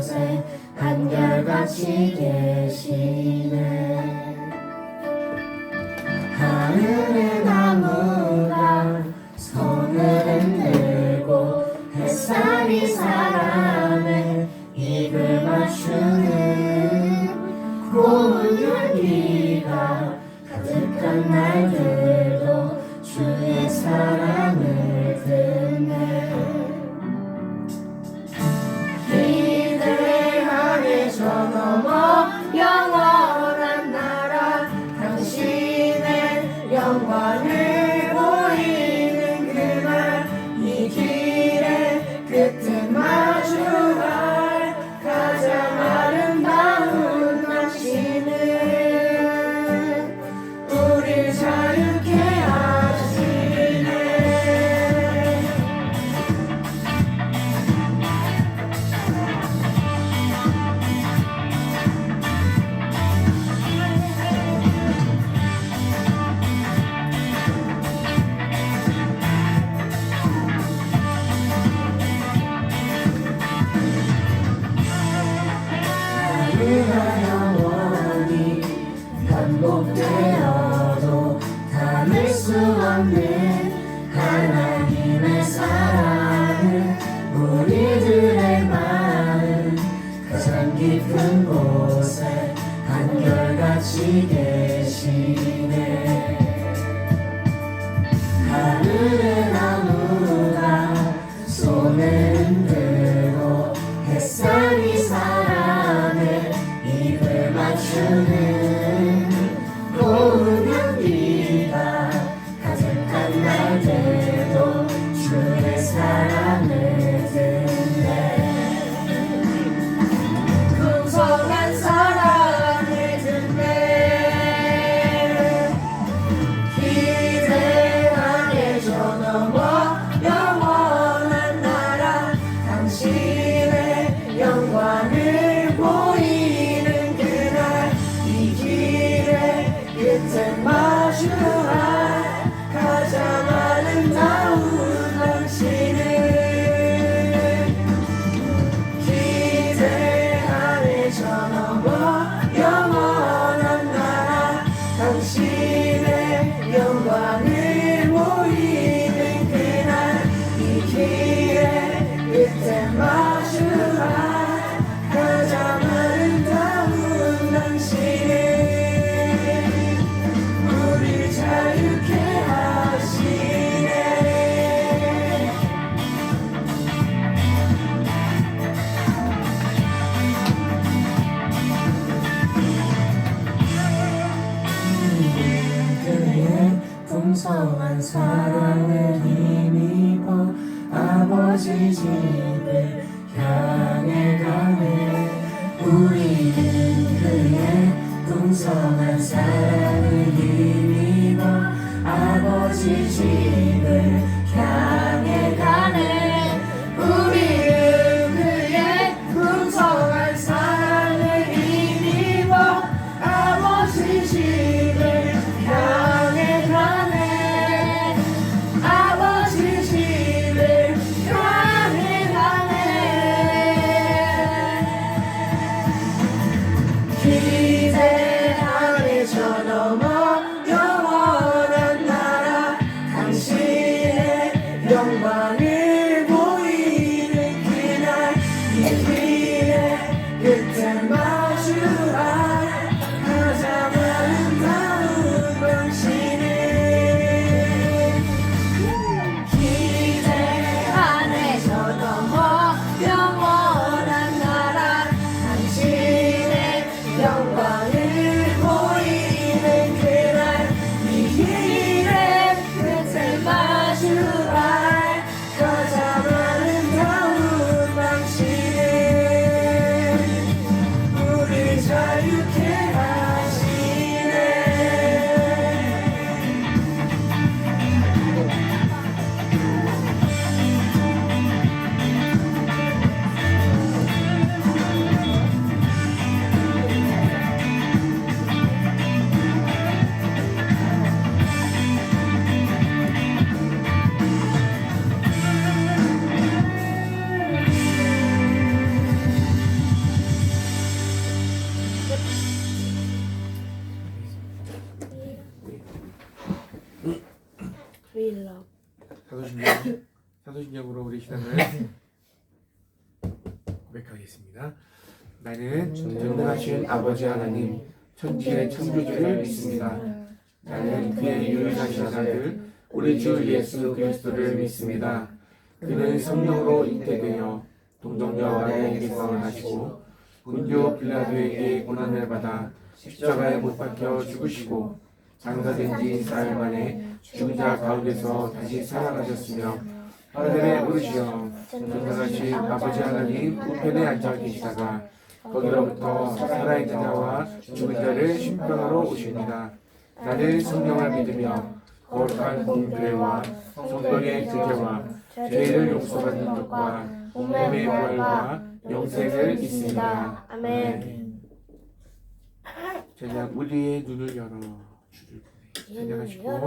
곳에 한결같이 계시네. 하늘의 나무가 손을 흔들고 햇살이 사람의 입을 맞추는 고운 향기가 가득한 날들도 주의 사랑을 듣네. 기대하네 저 넘어 영원한 나라 당신의 영광을 보이는 그날 이 길의 끝에 마주할 가장 아름다운 당신은 우릴 자유케 하시네. 우리가 영원히 반복되어도 담을 수 없는 하나님의 사랑을 우리들의 마음 가장 깊은 곳에 한결같이 계시네. 하늘의 나무가 손을 흔들고 햇살이 사람의 입을 맞추는 고운 향기가 가득한 날들도 주의 사랑을 듣네. 풍성한 사랑을 듣네. 기대하네 저 넘어 영원한 나라 당신의 영광을 보이는 그날 이 길의 끝에 마주할 가장 아름다운 당신을 기대하네 저 넘어 영원한 나라 당신의 영광을 보이는 그날 이 길의 끝에 마주할 가장 아름다운 당신은 우릴 자유케 하시네. 그의 풍성한 사랑을 힘입어 아버지 집을 향해 가네. 우리는 그의 풍성한 사랑을 힘입어 아버지 집을 향해 가네. 우리는 그의 풍성한 사랑을 힘입어 아버지 집을 향해 가네. 아버지 집을 향해 가네. 기대하네 저 넘어 영원한 나라 당신의 신앙을 고백하겠습니다. 나는 전능하신 아버지 하나님 천지의 창조주를 믿습니다. 나는 그의 유일하신 아들 우리 주 예수 그리스도를 믿습니다. 그는 성령으로 잉태되어 동정녀 마리아에게서 나시고 본디오 빌라도에게 고난을 받아 십자가에 못 박혀 죽으시고 장사된 지 4일 만에 죽은 자 가운데서 다시 살아나셨으며 하늘에 오르시어 전능하신 아버지 하나님 우편에 앉아 계시다가 거기로부터 살아있는 자와 죽은 자를 심판하러 오십니다. 나는 성령을 믿으며 거룩한 공교회와 성도의 교제와 죄를 용서받는 것과 몸의 부활과 영생을 믿습니다. 아멘. 제자 우리의 눈을 열어 주를 찬양하시고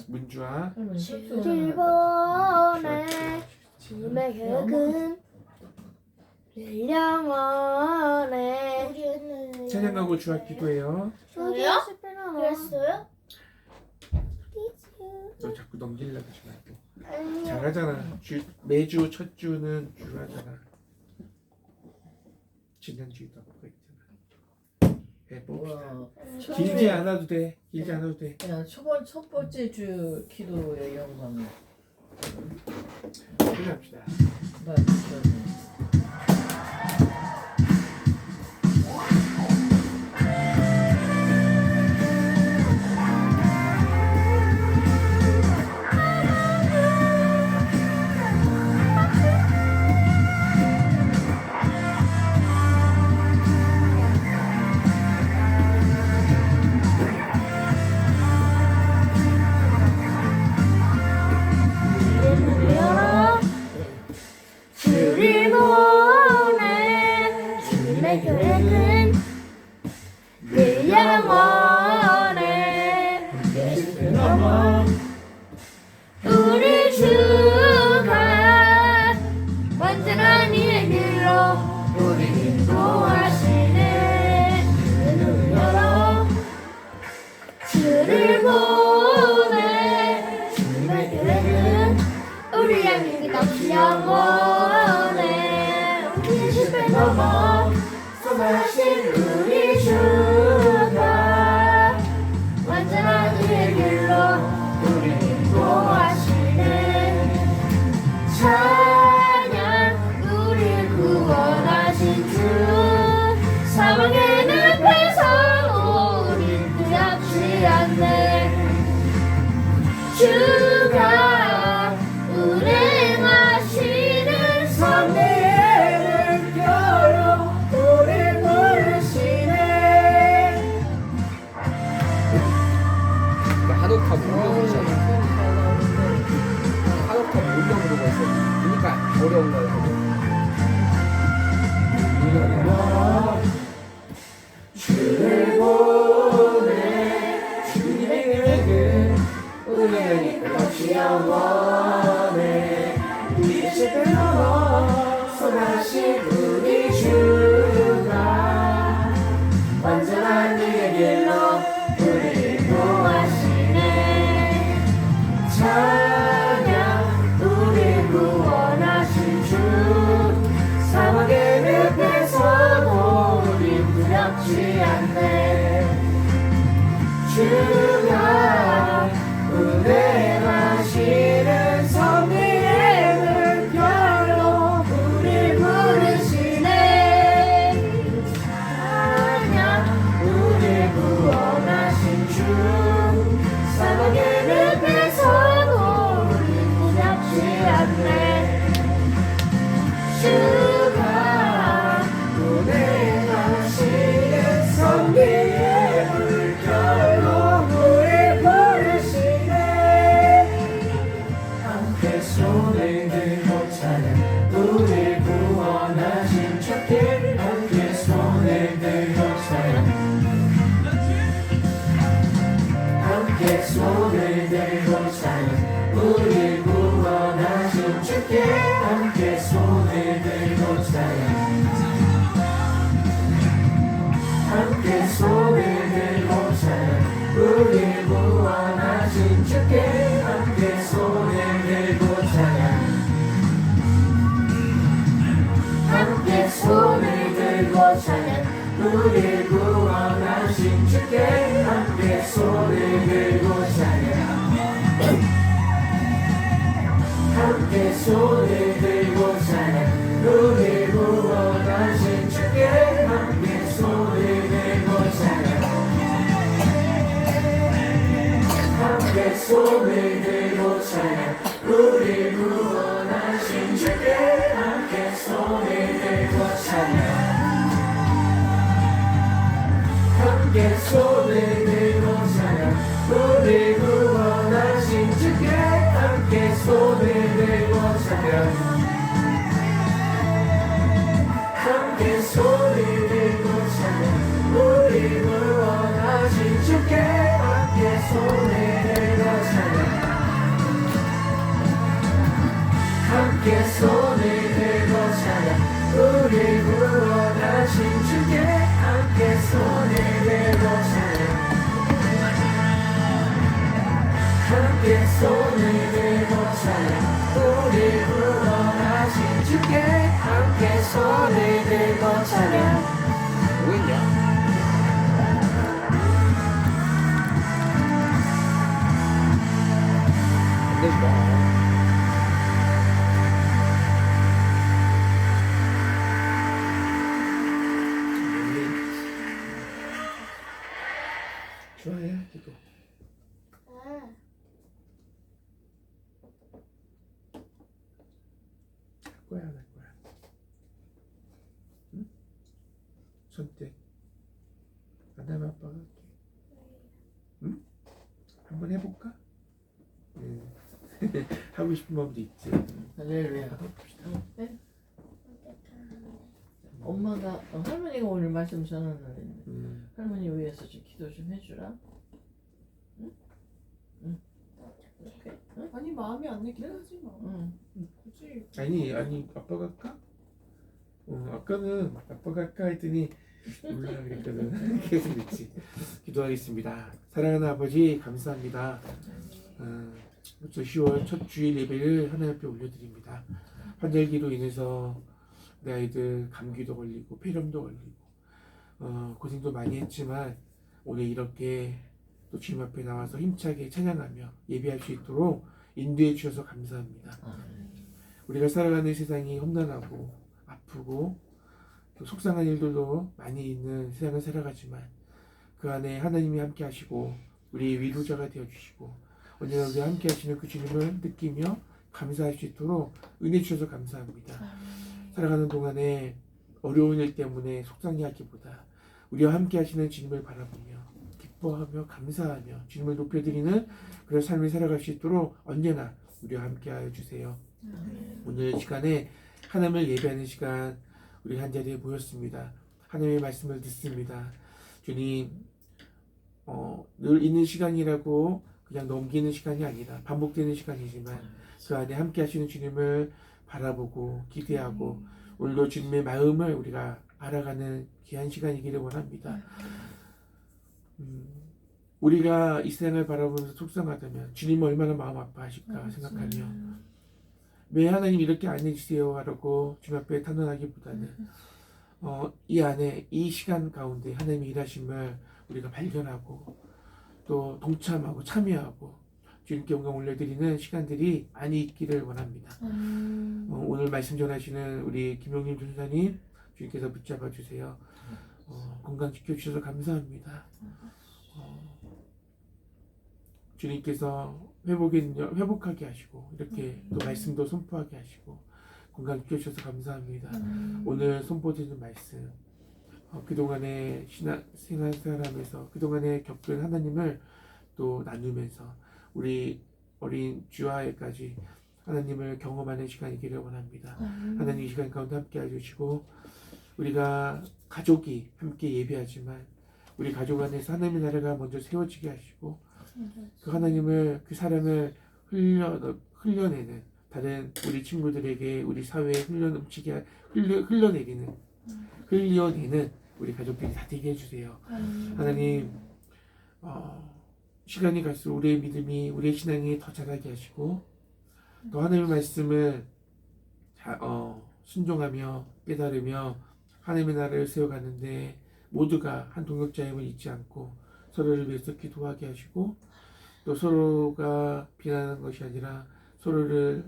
문주와 주를 보내 주님의 계획은 늘 영원해. 찬양하고 주와 기도해요. 저요? 그랬어요? 너 자꾸 넘기려고 하지 말고 아니요. 잘하잖아. 매주 첫 주는 주하잖아. 지난주에도 그거 있잖아. 해봅시다. 와, 길지 않아도 돼. 길지 않아도 돼. 그냥 첫 번째 주 기도의 영광을 기도합시다. 받으셨네. 주를 보내 주님의 계획은 늘 영원해. 우리 주가 완전한 이의 길로 우리 인도하시네. 눈을 열어 주를 보내 주님의 계획은 우리 향기 끝없이 영원해. 우리 실패 넘어 쏟아진 우리 주가 완전한 이의 길로 우리 인도하시네. 찬양 우리 구원하신 주 사망의 늪에서도 우리 두렵지 않네. 주가 운행하시는 섭리를 펴로 우리 부르시네. 한옥탑 올려놓으잖아. 한옥탑 올려놓은 거 있어. 그러니까 어려운 거야. 주를 보내 주님의 계획은 운명이 끝없이 영원해. 우리의 실패 넘어 선하신 우리 주가 완전한 이의 길로 우리 인도하시네. 찬양 우리 구원하신 주 사막의 늪에서도 우리 두렵지 않네. 주가 운행하시는 섭리의 물결로 우리 부르시네. 찬양 우리 구원하신 주 사막의 늪에서도 우리 두렵지 않네. 주가 운행하시는 섭리의 물결로 우리 부르시네. 함께 손을 들고 찬양 우리 구원하신 주께 함께 손을 들고 찬양 함께 손을 들고 찬양 우리 구원하신 주께 함께 손을 들고 손을 들고 찬양 우리 구원하신 주께 함께 손을 들고 찬양 함께 손을 들고 찬양 우리 구원하신 주께 함께 손을 들고 찬양 함께 손을 들고 찬양 우리 구원하신 주께 함께 손을 들고 찬양 함께 손을 들고 찬양 우리 구원하신 주께 함께 손을 들고 찬양 함께 손을 들고 찬양 우리 구원하신 주께 함께 손을 들고 찬양 함께 손을 들고 찬양 우리 구원하신 주께 함께 손을 들고 찬양 함께 손을 들고 찬양 우리 구원하신 주께 함께 손을 들고 찬양 뭐했냐? 안 되지 마. 좋아요 기도. 할 거야 안 할 거야? 응? 선택. 안 하면 아빠가 할게. 응? 한번 해볼까? 응. 하고 싶은 마음도 있지. 할렐루야. 네? 엄마가 할머니가 오늘 말씀 전하는 할머니 위해서 좀 기도 좀 해주라. 응? 응. 이렇게. 응? 아니 마음이 안 내긴 하지 마. 응. 굳이 아니 아빠가 할까? 아까는 아빠가 할까 했더니 몰라 그랬거든. 계속 그랬지. 기도하겠습니다. 사랑하는 아버지 감사합니다. 벌써 10월 첫 주일 예배를 하나님 앞에 올려드립니다. 환절기로 인해서 내 아이들 감기도 걸리고 폐렴도 걸리고 고생도 많이 했지만 오늘 이렇게 또 주님 앞에 나와서 힘차게 찬양하며 예배할 수 있도록 인도해 주셔서 감사합니다. 우리가 살아가는 세상이 험난하고 아프고 또 속상한 일들도 많이 있는 세상을 살아가지만 그 안에 하나님이 함께 하시고 우리의 위로자가 되어주시고 언제나 우리와 함께 하시는 그 주님을 느끼며 감사할 수 있도록 은혜 주셔서 감사합니다. 살아가는 동안에 어려운 일 때문에 속상해하기보다 우리와 함께 하시는 주님을 바라보며 기뻐하며 감사하며 주님을 높여드리는 그런 삶을 살아갈 수 있도록 언제나 우리와 함께 하여 주세요. 오늘 시간에 하나님을 예배하는 시간 우리 한자리에 모였습니다. 하나님의 말씀을 듣습니다. 주님 늘 있는 시간이라고 그냥 넘기는 시간이 아니라 반복되는 시간이지만 그 안에 함께 하시는 주님을 바라보고 기대하고 오늘도 주님의 마음을 우리가 알아가는 귀한 시간이기를 원합니다. 우리가 이 세상을 바라보면서 속상하다면 주님은 얼마나 마음 아파하실까 생각하며 왜 하나님 이렇게 안 해주세요 하라고 주님 앞에 탄원하기보다는 이 안에 이 시간 가운데 하나님이 일하심을 우리가 발견하고 또 동참하고 참여하고 주님께 영광 올려드리는 시간들이 많이 있기를 원합니다. 오늘 말씀 전하시는 우리 김용림 전사님 주님께서 붙잡아 주세요. 건강 지켜주셔서 감사합니다. 주님께서 회복하게 하시고 이렇게 또 말씀도 선포하게 하시고 건강 지켜주셔서 감사합니다. 오늘 선포되는 말씀 그동안의 신앙 생활하면서 그동안에 겪은 하나님을 또 나누면서 우리 어린 주아에까지 하나님을 경험하는 시간이기를 원합니다. 하나님 이 시간 가운데 함께 해주시고 우리가 가족이 함께 예배하지만 우리 가족 안에서 하나님의 나라가 먼저 세워지게 하시고 그 하나님을 그 사랑을 흘려내는 다른 우리 친구들에게 우리 사회에 흘려내는 우리 가족들이 다 되게 해주세요. 하나님 시간이 갈수록 우리의 믿음이 우리의 신앙이 더 자라게 하시고 또 하나님의 말씀을 순종하며 깨달으며 하나님의 나라를 세워가는데 모두가 한 동역자임을 잊지 않고 서로를 위해서 기도하게 하시고 또 서로가 비난하는 것이 아니라 서로를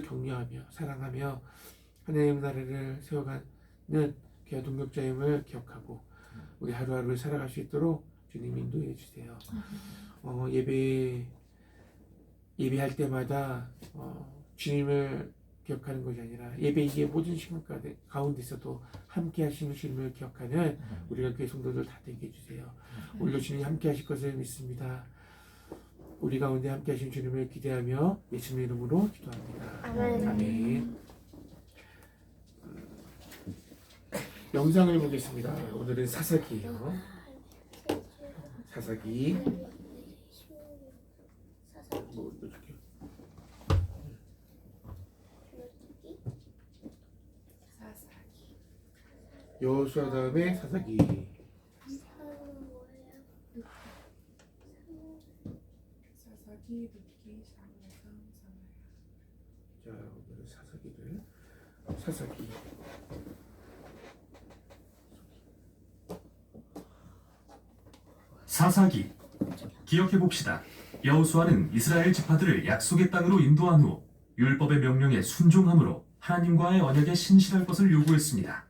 격려하며 사랑하며 하나님의 나라를 세워가는 귀한 동역자임을 기억하고 우리 하루하루를 살아갈 수 있도록 주님 인도해 주세요. 예배할 때마다 주님을 기억하는 것이 아니라 예배 이게 모든 시간 가운데서도 함께 하시는 주님을 기억하는 우리가 교회 성도들 다 되게 해주세요. 오늘도 주님 함께 하실 것을 믿습니다. 우리 가운데 함께 하신 주님을 기대하며 예수님의 이름으로 기도합니다. 아멘. 영상을 보겠습니다. 오늘은 사사기예요. 사사기. 여호수아 다음에 사사기. 사사기, 룻기, 사무엘상, 사마야. 자, 오늘은 사사기. 사사기. 기억해봅시다. 여호수아는 이스라엘 지파들을 약속의 땅으로 인도한 후 율법의 명령에 순종함으로 하나님과의 언약에 신실할 것을 요구했습니다.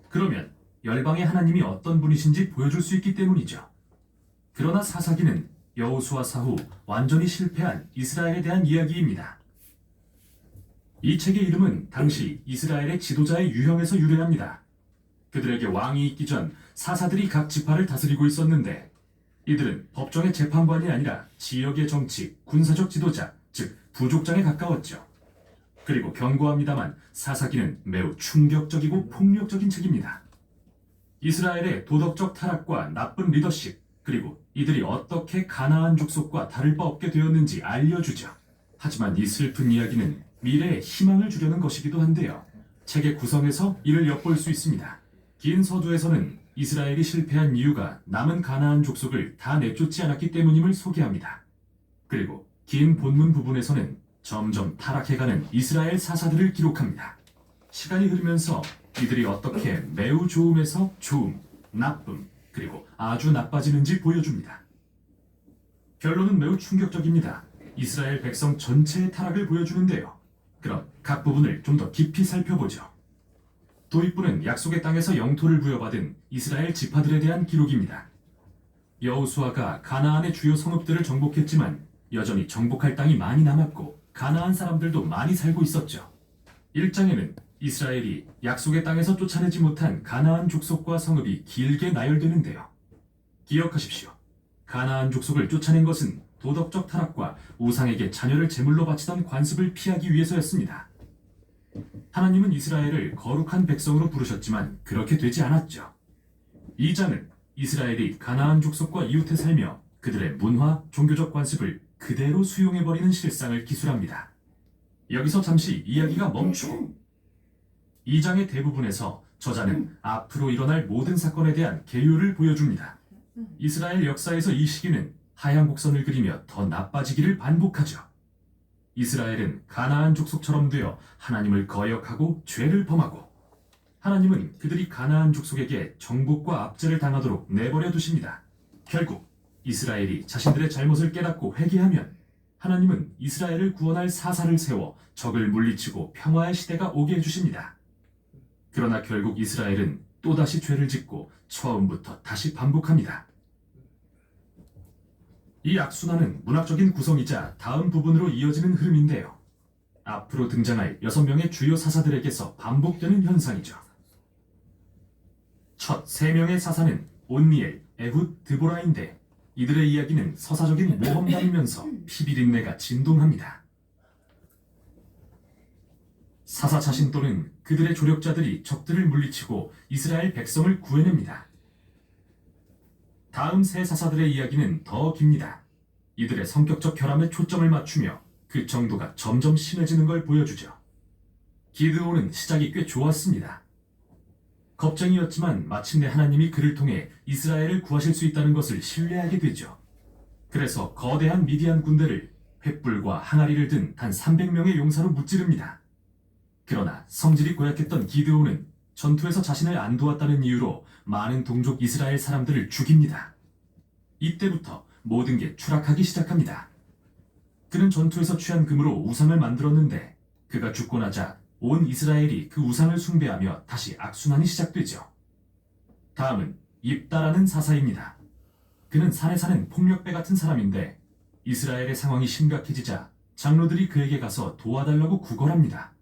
그러면 열방의 하나님이 어떤 분이신지 보여줄 수 있기 때문이죠. 그러나 사사기는 여호수아 사후 완전히 실패한 이스라엘에 대한 이야기입니다. 이 책의 이름은 당시 이스라엘의 지도자의 유형에서 유래합니다. 그들에게 왕이 있기 전 사사들이 각 지파를 다스리고 있었는데 이들은 법정의 재판관이 아니라 지역의 정치, 군사적 지도자, 즉 부족장에 가까웠죠. 그리고 경고합니다만 사사기는 매우 충격적이고 폭력적인 책입니다. 이스라엘의 도덕적 타락과 나쁜 리더십, 그리고 이들이 어떻게 가나안 족속과 다를 바 없게 되었는지 알려주죠. 하지만 이 슬픈 이야기는 미래에 희망을 주려는 것이기도 한데요. 책의 구성에서 이를 엿볼 수 있습니다. 긴 서두에서는 이스라엘이 실패한 이유가 남은 가나안 족속을 다 내쫓지 않았기 때문임을 소개합니다. 그리고 긴 본문 부분에서는 점점 타락해가는 이스라엘 사사들을 기록합니다. 시간이 흐르면서 이들이 어떻게 매우 좋음에서 좋음, 나쁨, 그리고 아주 나빠지는지 보여줍니다. 결론은 매우 충격적입니다. 이스라엘 백성 전체의 타락을 보여주는데요. 그럼 각 부분을 좀 더 깊이 살펴보죠. 도입부는 약속의 땅에서 영토를 부여받은 이스라엘 지파들에 대한 기록입니다. 여호수아가 가나안의 주요 성읍들을 정복했지만 여전히 정복할 땅이 많이 남았고 가나안 사람들도 많이 살고 있었죠. 1장에는 이스라엘이 약속의 땅에서 쫓아내지 못한 가나안 족속과 성읍이 길게 나열되는데요. 기억하십시오. 가나안 족속을 쫓아낸 것은 도덕적 타락과 우상에게 자녀를 제물로 바치던 관습을 피하기 위해서였습니다. 하나님은 이스라엘을 거룩한 백성으로 부르셨지만 그렇게 되지 않았죠. 2장은 이스라엘이 가나안 족속과 이웃해 살며 그들의 문화, 종교적 관습을 그대로 수용해버리는 실상을 기술합니다. 여기서 잠시 이야기가 멈추고 2장의 대부분에서 저자는 앞으로 일어날 모든 사건에 대한 개요를 보여줍니다. 이스라엘 역사에서 이 시기는 하얀 곡선을 그리며 더 나빠지기를 반복하죠. 이스라엘은 가나안 족속처럼 되어 하나님을 거역하고 죄를 범하고 하나님은 그들이 가나안 족속에게 정복과 압제를 당하도록 내버려 두십니다. 결국 이스라엘이 자신들의 잘못을 깨닫고 회개하면 하나님은 이스라엘을 구원할 사사를 세워 적을 물리치고 평화의 시대가 오게 해주십니다. 그러나 결국 이스라엘은 또다시 죄를 짓고 처음부터 다시 반복합니다. 이 악순환은 문학적인 구성이자 다음 부분으로 이어지는 흐름인데요. 앞으로 등장할 6명의 주요 사사들에게서 반복되는 현상이죠. 첫 3명의 사사는 온니엘, 에훗, 드보라인데 이들의 이야기는 서사적인 모험담이면서 피비린내가 진동합니다. 사사 자신 또는 그들의 조력자들이 적들을 물리치고 이스라엘 백성을 구해냅니다. 다음 세 사사들의 이야기는 더 깁니다. 이들의 성격적 결함에 초점을 맞추며 그 정도가 점점 심해지는 걸 보여주죠. 기드온은 시작이 꽤 좋았습니다. 겁쟁이였지만 마침내 하나님이 그를 통해 이스라엘을 구하실 수 있다는 것을 신뢰하게 되죠. 그래서 거대한 미디안 군대를 횃불과 항아리를 든 단 300명의 용사로 무찌릅니다. 그러나 성질이 고약했던 기드온은 전투에서 자신을 안 도왔다는 이유로 많은 동족 이스라엘 사람들을 죽입니다. 이때부터 모든 게 추락하기 시작합니다. 그는 전투에서 취한 금으로 우상을 만들었는데 그가 죽고 나자 온 이스라엘이 그 우상을 숭배하며 다시 악순환이 시작되죠. 다음은 입다라는 사사입니다. 그는 산에 사는 폭력배 같은 사람인데 이스라엘의 상황이 심각해지자 장로들이 그에게 가서 도와달라고 구걸합니다.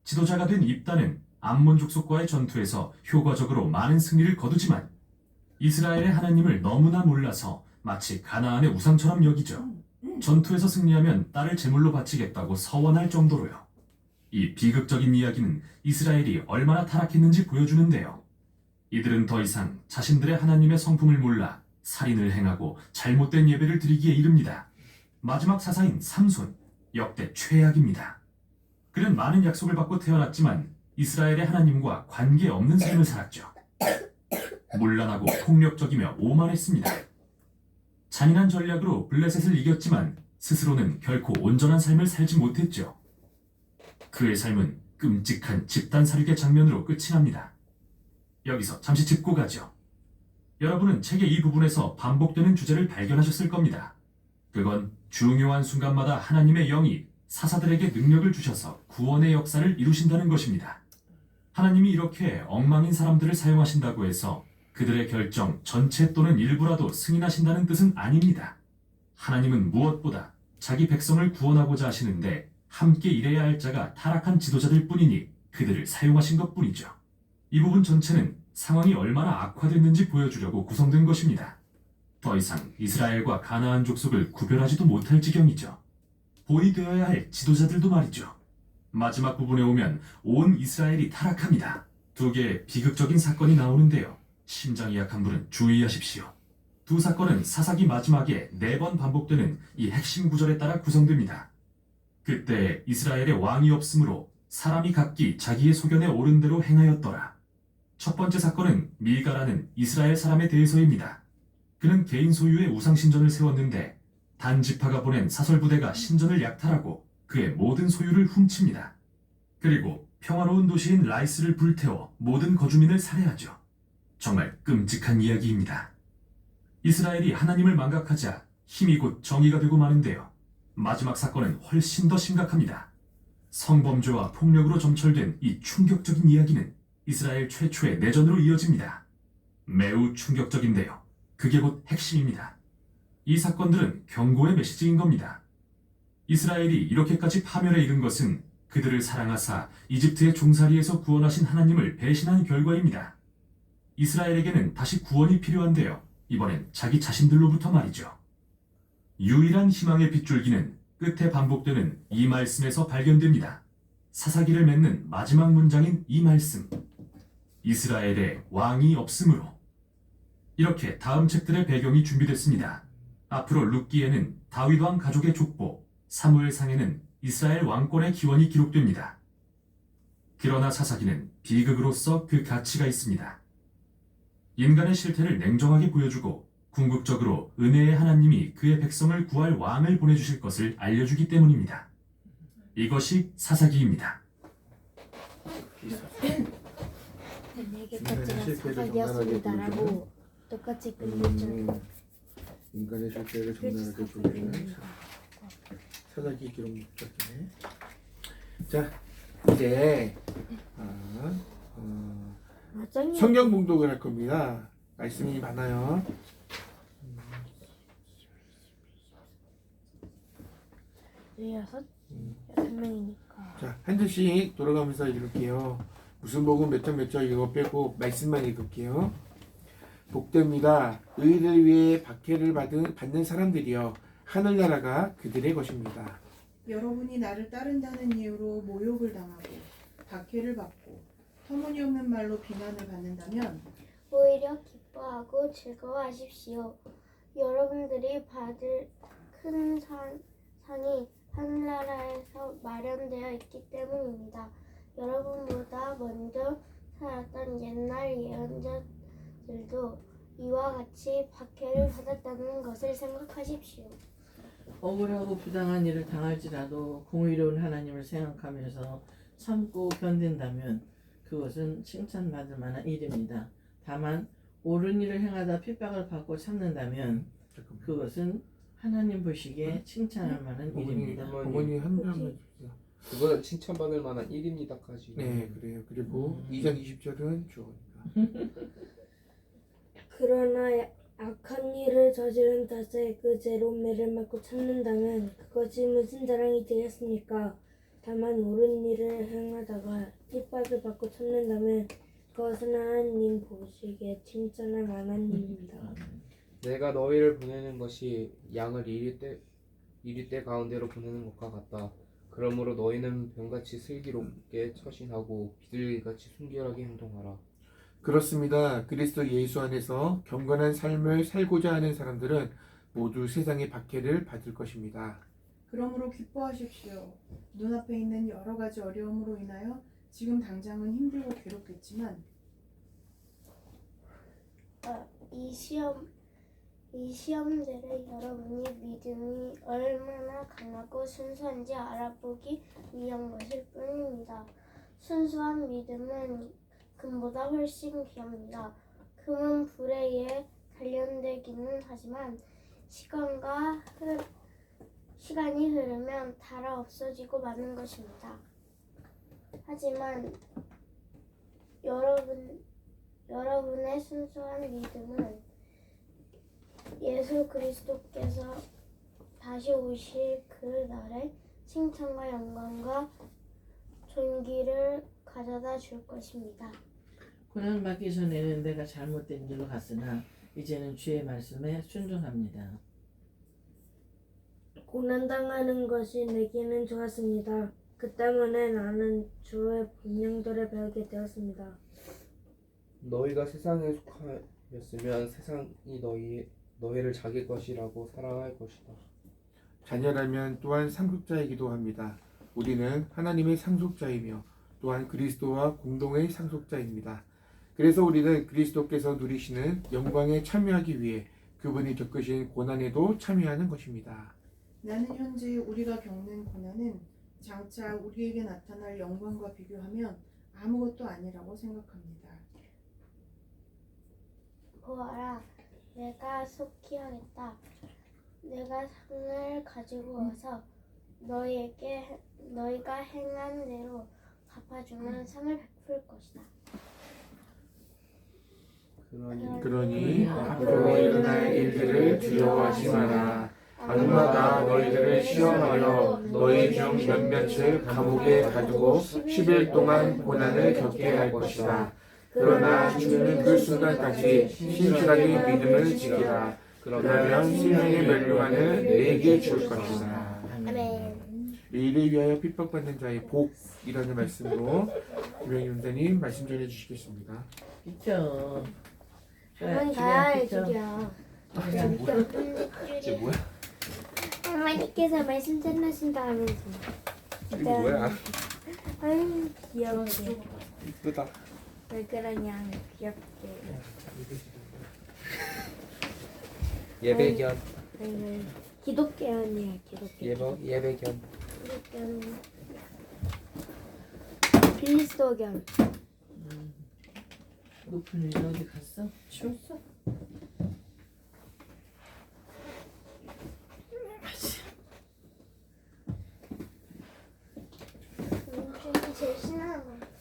지도자가 된 입다는 암몬 족속과의 전투에서 효과적으로 많은 승리를 거두지만 이스라엘의 하나님을 너무나 몰라서 마치 가나안의 우상처럼 여기죠. 전투에서 승리하면 딸을 제물로 바치겠다고 서원할 정도로요. 이 비극적인 이야기는 이스라엘이 얼마나 타락했는지 보여주는데요. 이들은 더 이상 자신들의 하나님의 성품을 몰라 살인을 행하고 잘못된 예배를 드리기에 이릅니다. 마지막 사사인 삼손, 역대 최악입니다. 그는 많은 약속을 받고 태어났지만 이스라엘의 하나님과 관계없는 삶을 살았죠. 문란하고 폭력적이며 오만했습니다. 잔인한 전략으로 블레셋을 이겼지만 스스로는 결코 온전한 삶을 살지 못했죠. 그의 삶은 끔찍한 집단 살육의 장면으로 끝이 납니다. 여기서 잠시 짚고 가죠. 여러분은 책의 이 부분에서 반복되는 주제를 발견하셨을 겁니다. 그건 중요한 순간마다 하나님의 영이 사사들에게 능력을 주셔서 구원의 역사를 이루신다는 것입니다. 하나님이 이렇게 엉망인 사람들을 사용하신다고 해서 그들의 결정 전체 또는 일부라도 승인하신다는 뜻은 아닙니다. 하나님은 무엇보다 자기 백성을 구원하고자 하시는데 함께 일해야 할 자가 타락한 지도자들 뿐이니 그들을 사용하신 것뿐이죠. 이 부분 전체는 상황이 얼마나 악화됐는지 보여주려고 구성된 것입니다. 더 이상 이스라엘과 가나안 족속을 구별하지도 못할 지경이죠. 본이 되어야 할 지도자들도 말이죠. 마지막 부분에 오면 온 이스라엘이 타락합니다. 두 개의 비극적인 사건이 나오는데요. 심장이 약한 분은 주의하십시오. 두 사건은 사사기 마지막에 4번 반복되는 이 핵심 구절에 따라 구성됩니다. 그때 이스라엘의 왕이 없으므로 사람이 각기 자기의 소견에 옳은 대로 행하였더라. 첫 번째 사건은 밀가라는 이스라엘 사람에 대해서입니다. 그는 개인 소유의 우상신전을 세웠는데 단지파가 보낸 사설부대가 신전을 약탈하고 그의 모든 소유를 훔칩니다. 그리고 평화로운 도시인 라이스를 불태워 모든 거주민을 살해하죠. 정말 끔찍한 이야기입니다. 이스라엘이 하나님을 망각하자 힘이 곧 정의가 되고 마는데요. 마지막 사건은 훨씬 더 심각합니다. 성범죄와 폭력으로 점철된 이 충격적인 이야기는 이스라엘 최초의 내전으로 이어집니다. 매우 충격적인데요. 그게 곧 핵심입니다. 이 사건들은 경고의 메시지인 겁니다. 이스라엘이 이렇게까지 파멸에 이른 것은 그들을 사랑하사 이집트의 종살이에서 구원하신 하나님을 배신한 결과입니다. 이스라엘에게는 다시 구원이 필요한데요. 이번엔 자기 자신들로부터 말이죠. 유일한 희망의 빗줄기는 끝에 반복되는 이 말씀에서 발견됩니다. 사사기를 맺는 마지막 문장인 이 말씀. 이스라엘에 왕이 없으므로. 이렇게 다음 책들의 배경이 준비됐습니다. 앞으로 룻기에는 다윗 왕 가족의 족보, 사무엘상에는 이스라엘 왕권의 기원이 기록됩니다. 그러나 사사기는 비극으로서 그 가치가 있습니다. 인간의 실태를 냉정하게 보여주고 궁극적으로 은혜의 하나님이 그의 백성을 구할 왕을 보내주실 것을 알려주기 때문입니다. 이것이 사사기입니다. 내게 인간의 가치가 실패를 사사기였습니다라고 똑같이 끝냈죠. 인간의 실패를 적나라하게 보여주는 사사기 기록 목적이네. 자, 이제 맞아요. 성경 봉독을 할 겁니다. 말씀이 많아요. 여섯 명이니까. 자, 한 줄씩 돌아가면서 읽을게요. 무슨 복음 몇 절 이거 빼고 말씀만 읽을게요. 복됩니다. 의를 위해 박해를 받는 사람들이여 하늘나라가 그들의 것입니다. 여러분이 나를 따른다는 이유로 모욕을 당하고 박해를 받고 터무니없는 말로 비난을 받는다면 오히려 기뻐하고 즐거워하십시오. 여러분들이 받을 큰 상이 하늘나라에서 마련되어 있기 때문입니다. 여러분보다 먼저 살았던 옛날 예언자들도 이와 같이 박해를 받았다는 것을 생각하십시오. 억울하고 부당한 일을 당할지라도 공의로운 하나님을 생각하면서 참고 견딘다면 그것은 칭찬받을 만한 일입니다. 다만 옳은 일을 행하다 핍박을 받고 참는다면 잠깐만. 그것은 하나님 보시기에 칭찬할 만한 어머니, 일입니다. 어머니 한 장만 주세요. 그거는 칭찬받을 만한 일입니다까지. 네, 그래요. 그리고 2장 20절은 주어니까. 그러나 악한 일을 저지른 탓에 그 죄로 매를 맞고 참는다면 그것이 무슨 자랑이 되겠습니까? 다만 옳은 일을 행하다가 핍박을 받고 참는다면 그것은 하나님 보시기에 칭찬할 만한 일입니다. 내가 너희를 보내는 것이 양을 이리떼 가운데로 보내는 것과 같다. 그러므로 너희는 병같이 슬기롭게 처신하고 비둘기같이 순결하게 행동하라. 그렇습니다. 그리스도 예수 안에서 경건한 삶을 살고자 하는 사람들은 모두 세상의 박해를 받을 것입니다. 그러므로 기뻐하십시오. 눈앞에 있는 여러 가지 어려움으로 인하여 지금 당장은 힘들고 괴롭겠지만 이 시험들을 여러분이 믿음이 얼마나 강하고 순수한지 알아보기 위한 것일 뿐입니다. 순수한 믿음은 금보다 훨씬 귀합니다. 금은 불에 의해 단련되기는 하지만 시간이 흐르면 닳아 없어지고 마는 것입니다. 하지만 여러분의 순수한 믿음은 예수 그리스도께서 다시 오실 그 날에 칭찬과 영광과 존귀를 가져다 줄 것입니다. 고난받기 전에는 내가 잘못된 길로 갔으나 이제는 주의 말씀에 순종합니다. 고난당하는 것이 내게는 좋았습니다. 그 때문에 나는 주의 분명들을 배우게 되었습니다. 너희가 세상에 속하였으면 세상이 너희를 자기 것이라고 사랑할 것이다. 자녀라면 또한 상속자이기도 합니다. 우리는 하나님의 상속자이며 또한 그리스도와 공동의 상속자입니다. 그래서 우리는 그리스도께서 누리시는 영광에 참여하기 위해 그분이 겪으신 고난에도 참여하는 것입니다. 나는 현재 우리가 겪는 고난은 장차 우리에게 나타날 영광과 비교하면 아무것도 아니라고 생각합니다. 보아라, 내가 속히 하겠다. 내가 상을 가지고 와서 너희가 행한 대로 갚아주면 상을 베풀 것이다. 그러니 앞으로 일어날 일들을 두려워하지 마라. 악마가 너희들을 시험하여 너희 중 몇몇을 감옥에 가두고 10일 동안 고난을 겪게 할 것이다. 그러나 주는 그 순간까지 신실하게 믿음을 지키라. 그러면 생명의 멸류관을 내게 줄 것이다. 아멘. 이를 위하여 핍박받는 자의 복이라는 말씀으로 김영희 원장님 말씀 전해 주시겠습니다. 비켜. 할머니 가야 해, 줄이야. 이게 뭐야? 할머니께서 말씀 전하신다 하면서. 이거 뭐야? 아유 귀엽게. 이쁘다. 왜 그러냐 귀엽게. 예배견. 아이고 기독교연이야 기독교. 예배견. 그리스도견. 높은 일 어디 갔어? 치웠어? 제일 신나는 거 같아.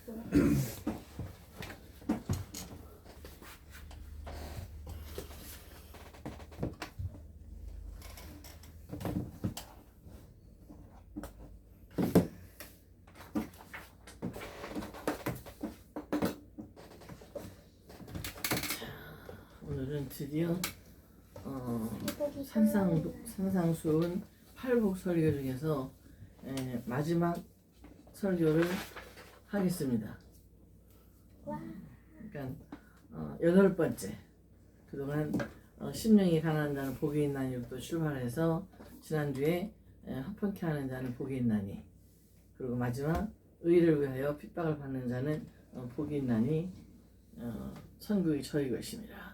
오늘은 드디어 산상수훈 8복 설교 중에서 마지막 설교를 하겠습니다. 그러니까 8번째. 그동안 심령이 가난한 자는 복이 있나니부터 출발해서 지난주에 합헌케 하는 자는 복이 있나니, 그리고 마지막 의를 위하여 핍박을 받는 자는 복이 있나니 천국이 저희 것입니다.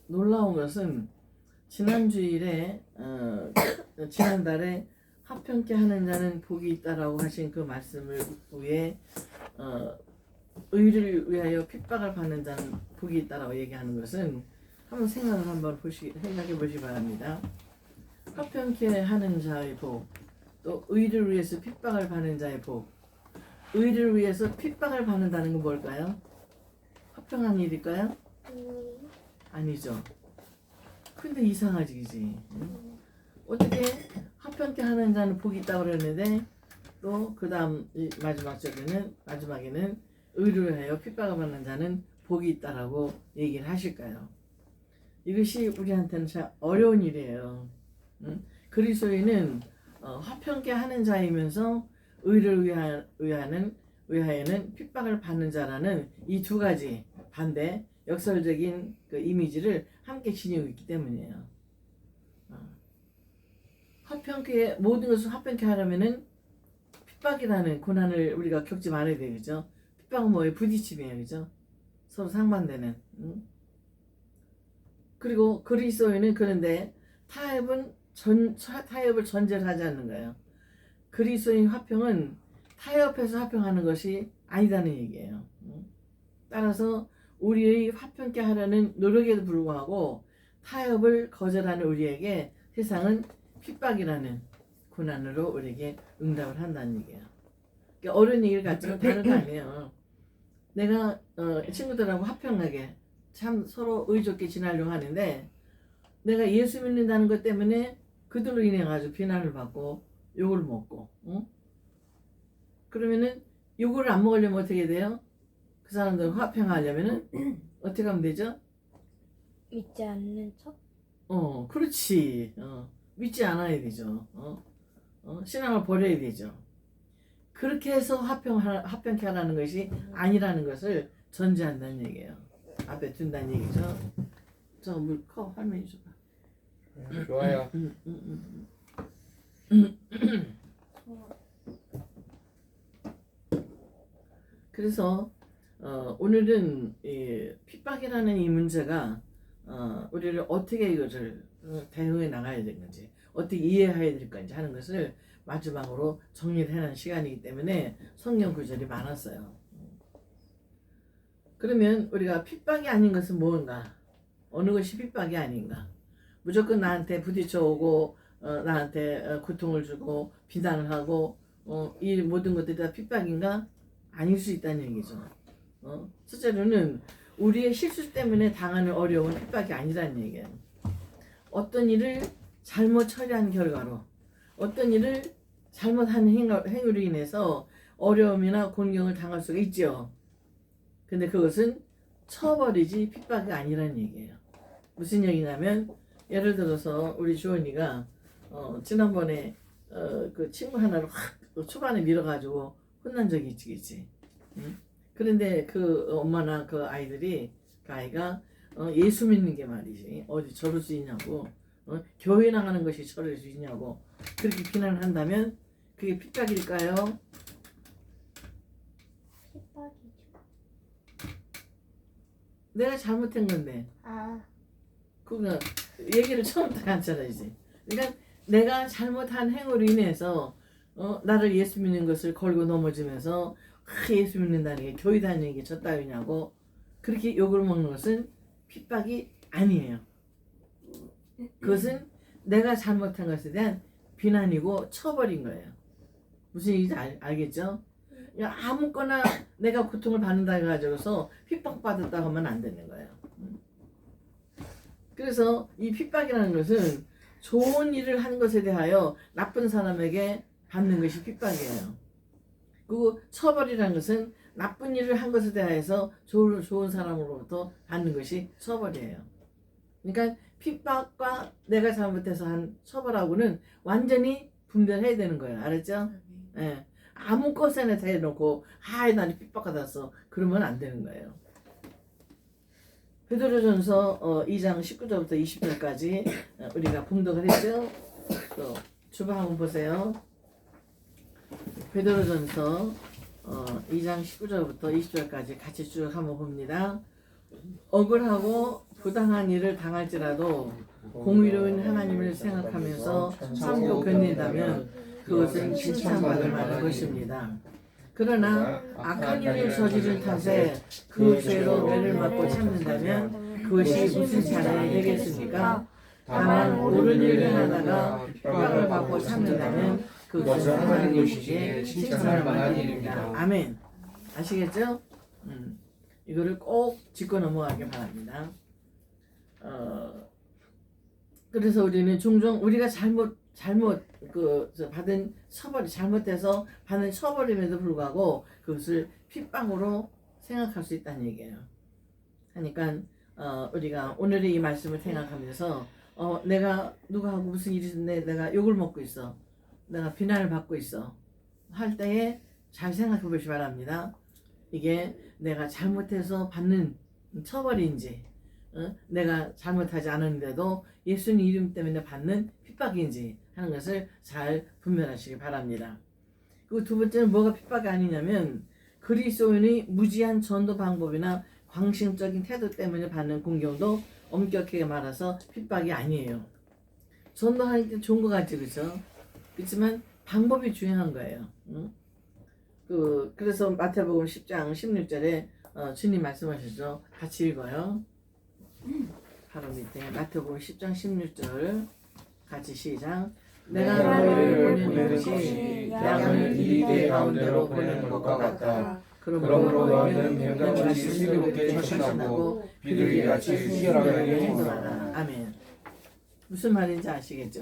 놀라운 것은 지난달에 화평케 하는 자는 복이 있다라고 하신 그 말씀을 위해 의를 위하여 핍박을 받는 자는 복이 있다라고 얘기하는 것은 한번 생각해 보시기 바랍니다. 화평케 하는 자의 복, 또 의를 위해서 핍박을 받는 자의 복. 의를 위해서 핍박을 받는다는 건 뭘까요? 화평한 일일까요? 아니죠. 근데 이상하지, 그지? 응? 어떻게 화평케 하는 자는 복이 있다고 그랬는데 또 그 다음 마지막에는 의를 위하여 핍박을 받는 자는 복이 있다라고 얘기를 하실까요? 이것이 우리한테는 참 어려운 일이에요. 응? 그리스도인은 화평케 하는 자이면서 의를 위하여는 핍박을 받는 자라는 이 두 가지 반대 역설적인 그 이미지를 함께 지니고 있기 때문이에요. 화평케 모든 것을 화평케 하려면은 핍박이라는 고난을 우리가 겪지 말아야 되겠죠. 핍박은 뭐예요? 부딪힘이에요, 그죠? 서로 상반되는. 그리고 그리스도인은 그런데 타협을 전제를 하지 않는 거예요. 그리스도인 화평은 타협해서 화평하는 것이 아니다는 얘기예요. 따라서 우리의 화평케 하려는 노력에도 불구하고 타협을 거절하는 우리에게 세상은 핍박이라는 고난으로 우리에게 응답을 한다는 얘기예요. 그러니까 어려운 얘기를 갖지만 다른 거 아니에요. 내가 친구들하고 화평하게 참 서로 의좋게 지내려고 하는데 내가 예수 믿는다는 것 때문에 그들로 인해 가지고 비난을 받고 욕을 먹고, 그러면은 욕을 안 먹으려면 어떻게 돼요? 그 사람들 화평하려면은 어떻게 하면 되죠? 믿지 않는 척? 그렇지. 믿지 않아야 되죠. 신앙을 버려야 되죠. 그렇게 해서 화평케 하라는 것이 아니라는 것을 전제한다는 얘기예요. 앞에 둔다는 얘기죠. 저 물컵 할머니 줘봐. 좋아요. 그래서 오늘은 이 핍박이라는 이 문제가 우리를 어떻게 이것을 대응해 나가야 되는지 어떻게 이해해야 될 건지 하는 것을 마지막으로 정리를 해놓은 시간이기 때문에 성경 구절이 많았어요. 그러면 우리가 핍박이 아닌 것은 무언가? 어느 것이 핍박이 아닌가? 무조건 나한테 부딪혀오고 나한테 고통을 주고 비난을 하고 이 모든 것들이 다 핍박인가? 아닐 수 있다는 얘기죠. 첫째로는 우리의 실수 때문에 당하는 어려움은 핍박이 아니라는 얘기예요. 어떤 일을 잘못 처리한 결과로 어떤 일을 잘못한 행위로 인해서 어려움이나 곤경을 당할 수가 있죠. 근데 그것은 처벌이지 핍박이 아니라는 얘기예요. 무슨 얘기냐면 예를 들어서 우리 주원이가 지난번에 그 친구 하나를 확 초반에 밀어가지고 혼난 적이 있지. 응? 그런데 그 엄마나 그 아이가 예수 믿는 게 말이지 어디 저럴 수 있냐고 교회 나가는 것이 저럴 수 있냐고 그렇게 비난을 한다면 그게 핍박일까요? 핍박이죠. 내가 잘못한 건데 그거 얘기를 처음부터 하잖아 이제. 그러니까 내가 잘못한 행위로 인해서 나를 예수 믿는 것을 걸고 넘어지면서 예수 믿는다는 게 교회 다니는 게 저 따위냐고 그렇게 욕을 먹는 것은 핍박이 아니에요. 그것은 내가 잘못한 것에 대한 비난이고 처벌인 거예요. 무슨 얘기인지 알겠죠? 아무거나 내가 고통을 받는다 해가지고서 핍박받았다고 하면 안 되는 거예요. 그래서 이 핍박이라는 것은 좋은 일을 한 것에 대하여 나쁜 사람에게 받는 것이 핍박이에요. 그리고 처벌이라는 것은 나쁜 일을 한 것에 대해서 좋은 사람으로부터 받는 것이 처벌이에요. 그러니까 핍박과 내가 잘못해서 한 처벌하고는 완전히 분별해야 되는 거예요. 알았죠? 예. 아무 것에나 대놓고 나는 핍박받았어 그러면 안 되는 거예요. 베드로전서 2장 19절부터 20절까지 우리가 봉독을 했죠. 또 주보 한번 보세요. 베드로전서 2장 19절부터 20절까지 같이 쭉 한번 봅니다. 억울하고 부당한 일을 당할지라도 공의로운 하나님을 생각하면서 참고 견딘다면 그것은 칭찬받을 만한 것입니다. 그러나 악한 일을 저지른 탓에 그 죄로 매를 맞고 참는다면 그것이 무슨 자랑이 되겠습니까? 다만 옳은 일을 하다가 핍박을 받고 참는다면 그것은 하나님께 칭찬할 만한 일입니다. 아멘. 아시겠죠? 이거를 꼭 짚고 넘어가기 바랍니다. 그래서 우리는 종종 우리가 잘못 받은 처벌이 잘못해서 받는 처벌임에도 불구하고 그것을 핍박으로 생각할 수 있다는 얘기예요. 그러니까 우리가 오늘의 이 말씀을 생각하면서 내가 누가하고 무슨 일이 있는데 내가 욕을 먹고 있어, 내가 비난을 받고 있어 할 때에 잘 생각해 보시기 바랍니다. 이게 내가 잘못해서 받는 처벌인지, 내가 잘못하지 않았는데도 예수님 이름 때문에 받는 핍박인지 하는 것을 잘 분별하시기 바랍니다. 그리고 두 번째는 뭐가 핍박이 아니냐면 그리스도인의 무지한 전도 방법이나 광신적인 태도 때문에 받는 공경도 엄격하게 말해서 핍박이 아니에요. 전도하는 게 좋은 것 같지, 그렇죠? 그렇지만 방법이 중요한 거예요. 그래서 마태복음 10장 16절에 주님 말씀하셨죠. 같이 읽어요. 바로 밑에 마태복음 10장 16절 같이 시작. 내가 너희를 보내는 것이 양을 이리대 가운데로 보내는 것과 같다. 그러므로 너희는 뱀같이 슬기롭게 처신하고 비둘기같이 순결하게 행동하라. 아멘. 무슨 말인지 아시겠죠?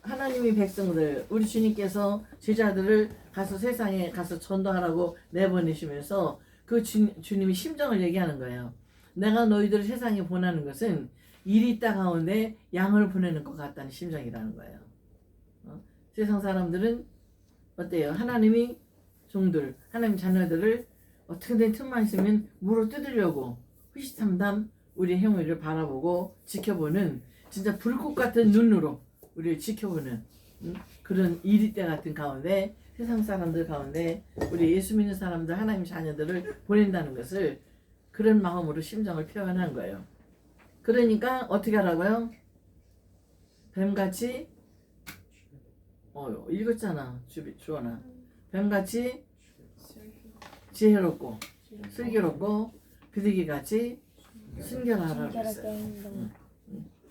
하나님의 백성들, 우리 주님께서 제자들을 가서 세상에 가서 전도하라고 내보내시면서 그 주님이 심정을 얘기하는 거예요. 내가 너희들을 세상에 보내는 것은 일이 있다 가운데 양을 보내는 것 같다는 심정이라는 거예요. 세상 사람들은 어때요? 하나님이 종들, 하나님 자녀들을 어떻게든 틈만 있으면 물어 뜯으려고 후시탐탐 우리의 행위를 바라보고 지켜보는 진짜 불꽃 같은 눈으로 우리를 지켜보는 그런 이리때 같은 가운데 세상 사람들 가운데 우리 예수 믿는 사람들 하나님 자녀들을 보낸다는 것을 그런 마음으로 심정을 표현한 거예요. 그러니까 어떻게 하라고요? 뱀같이 읽었잖아 주원아. 뱀같이 지혜롭고 슬기롭고 비둘기같이 순결하라고 했어요.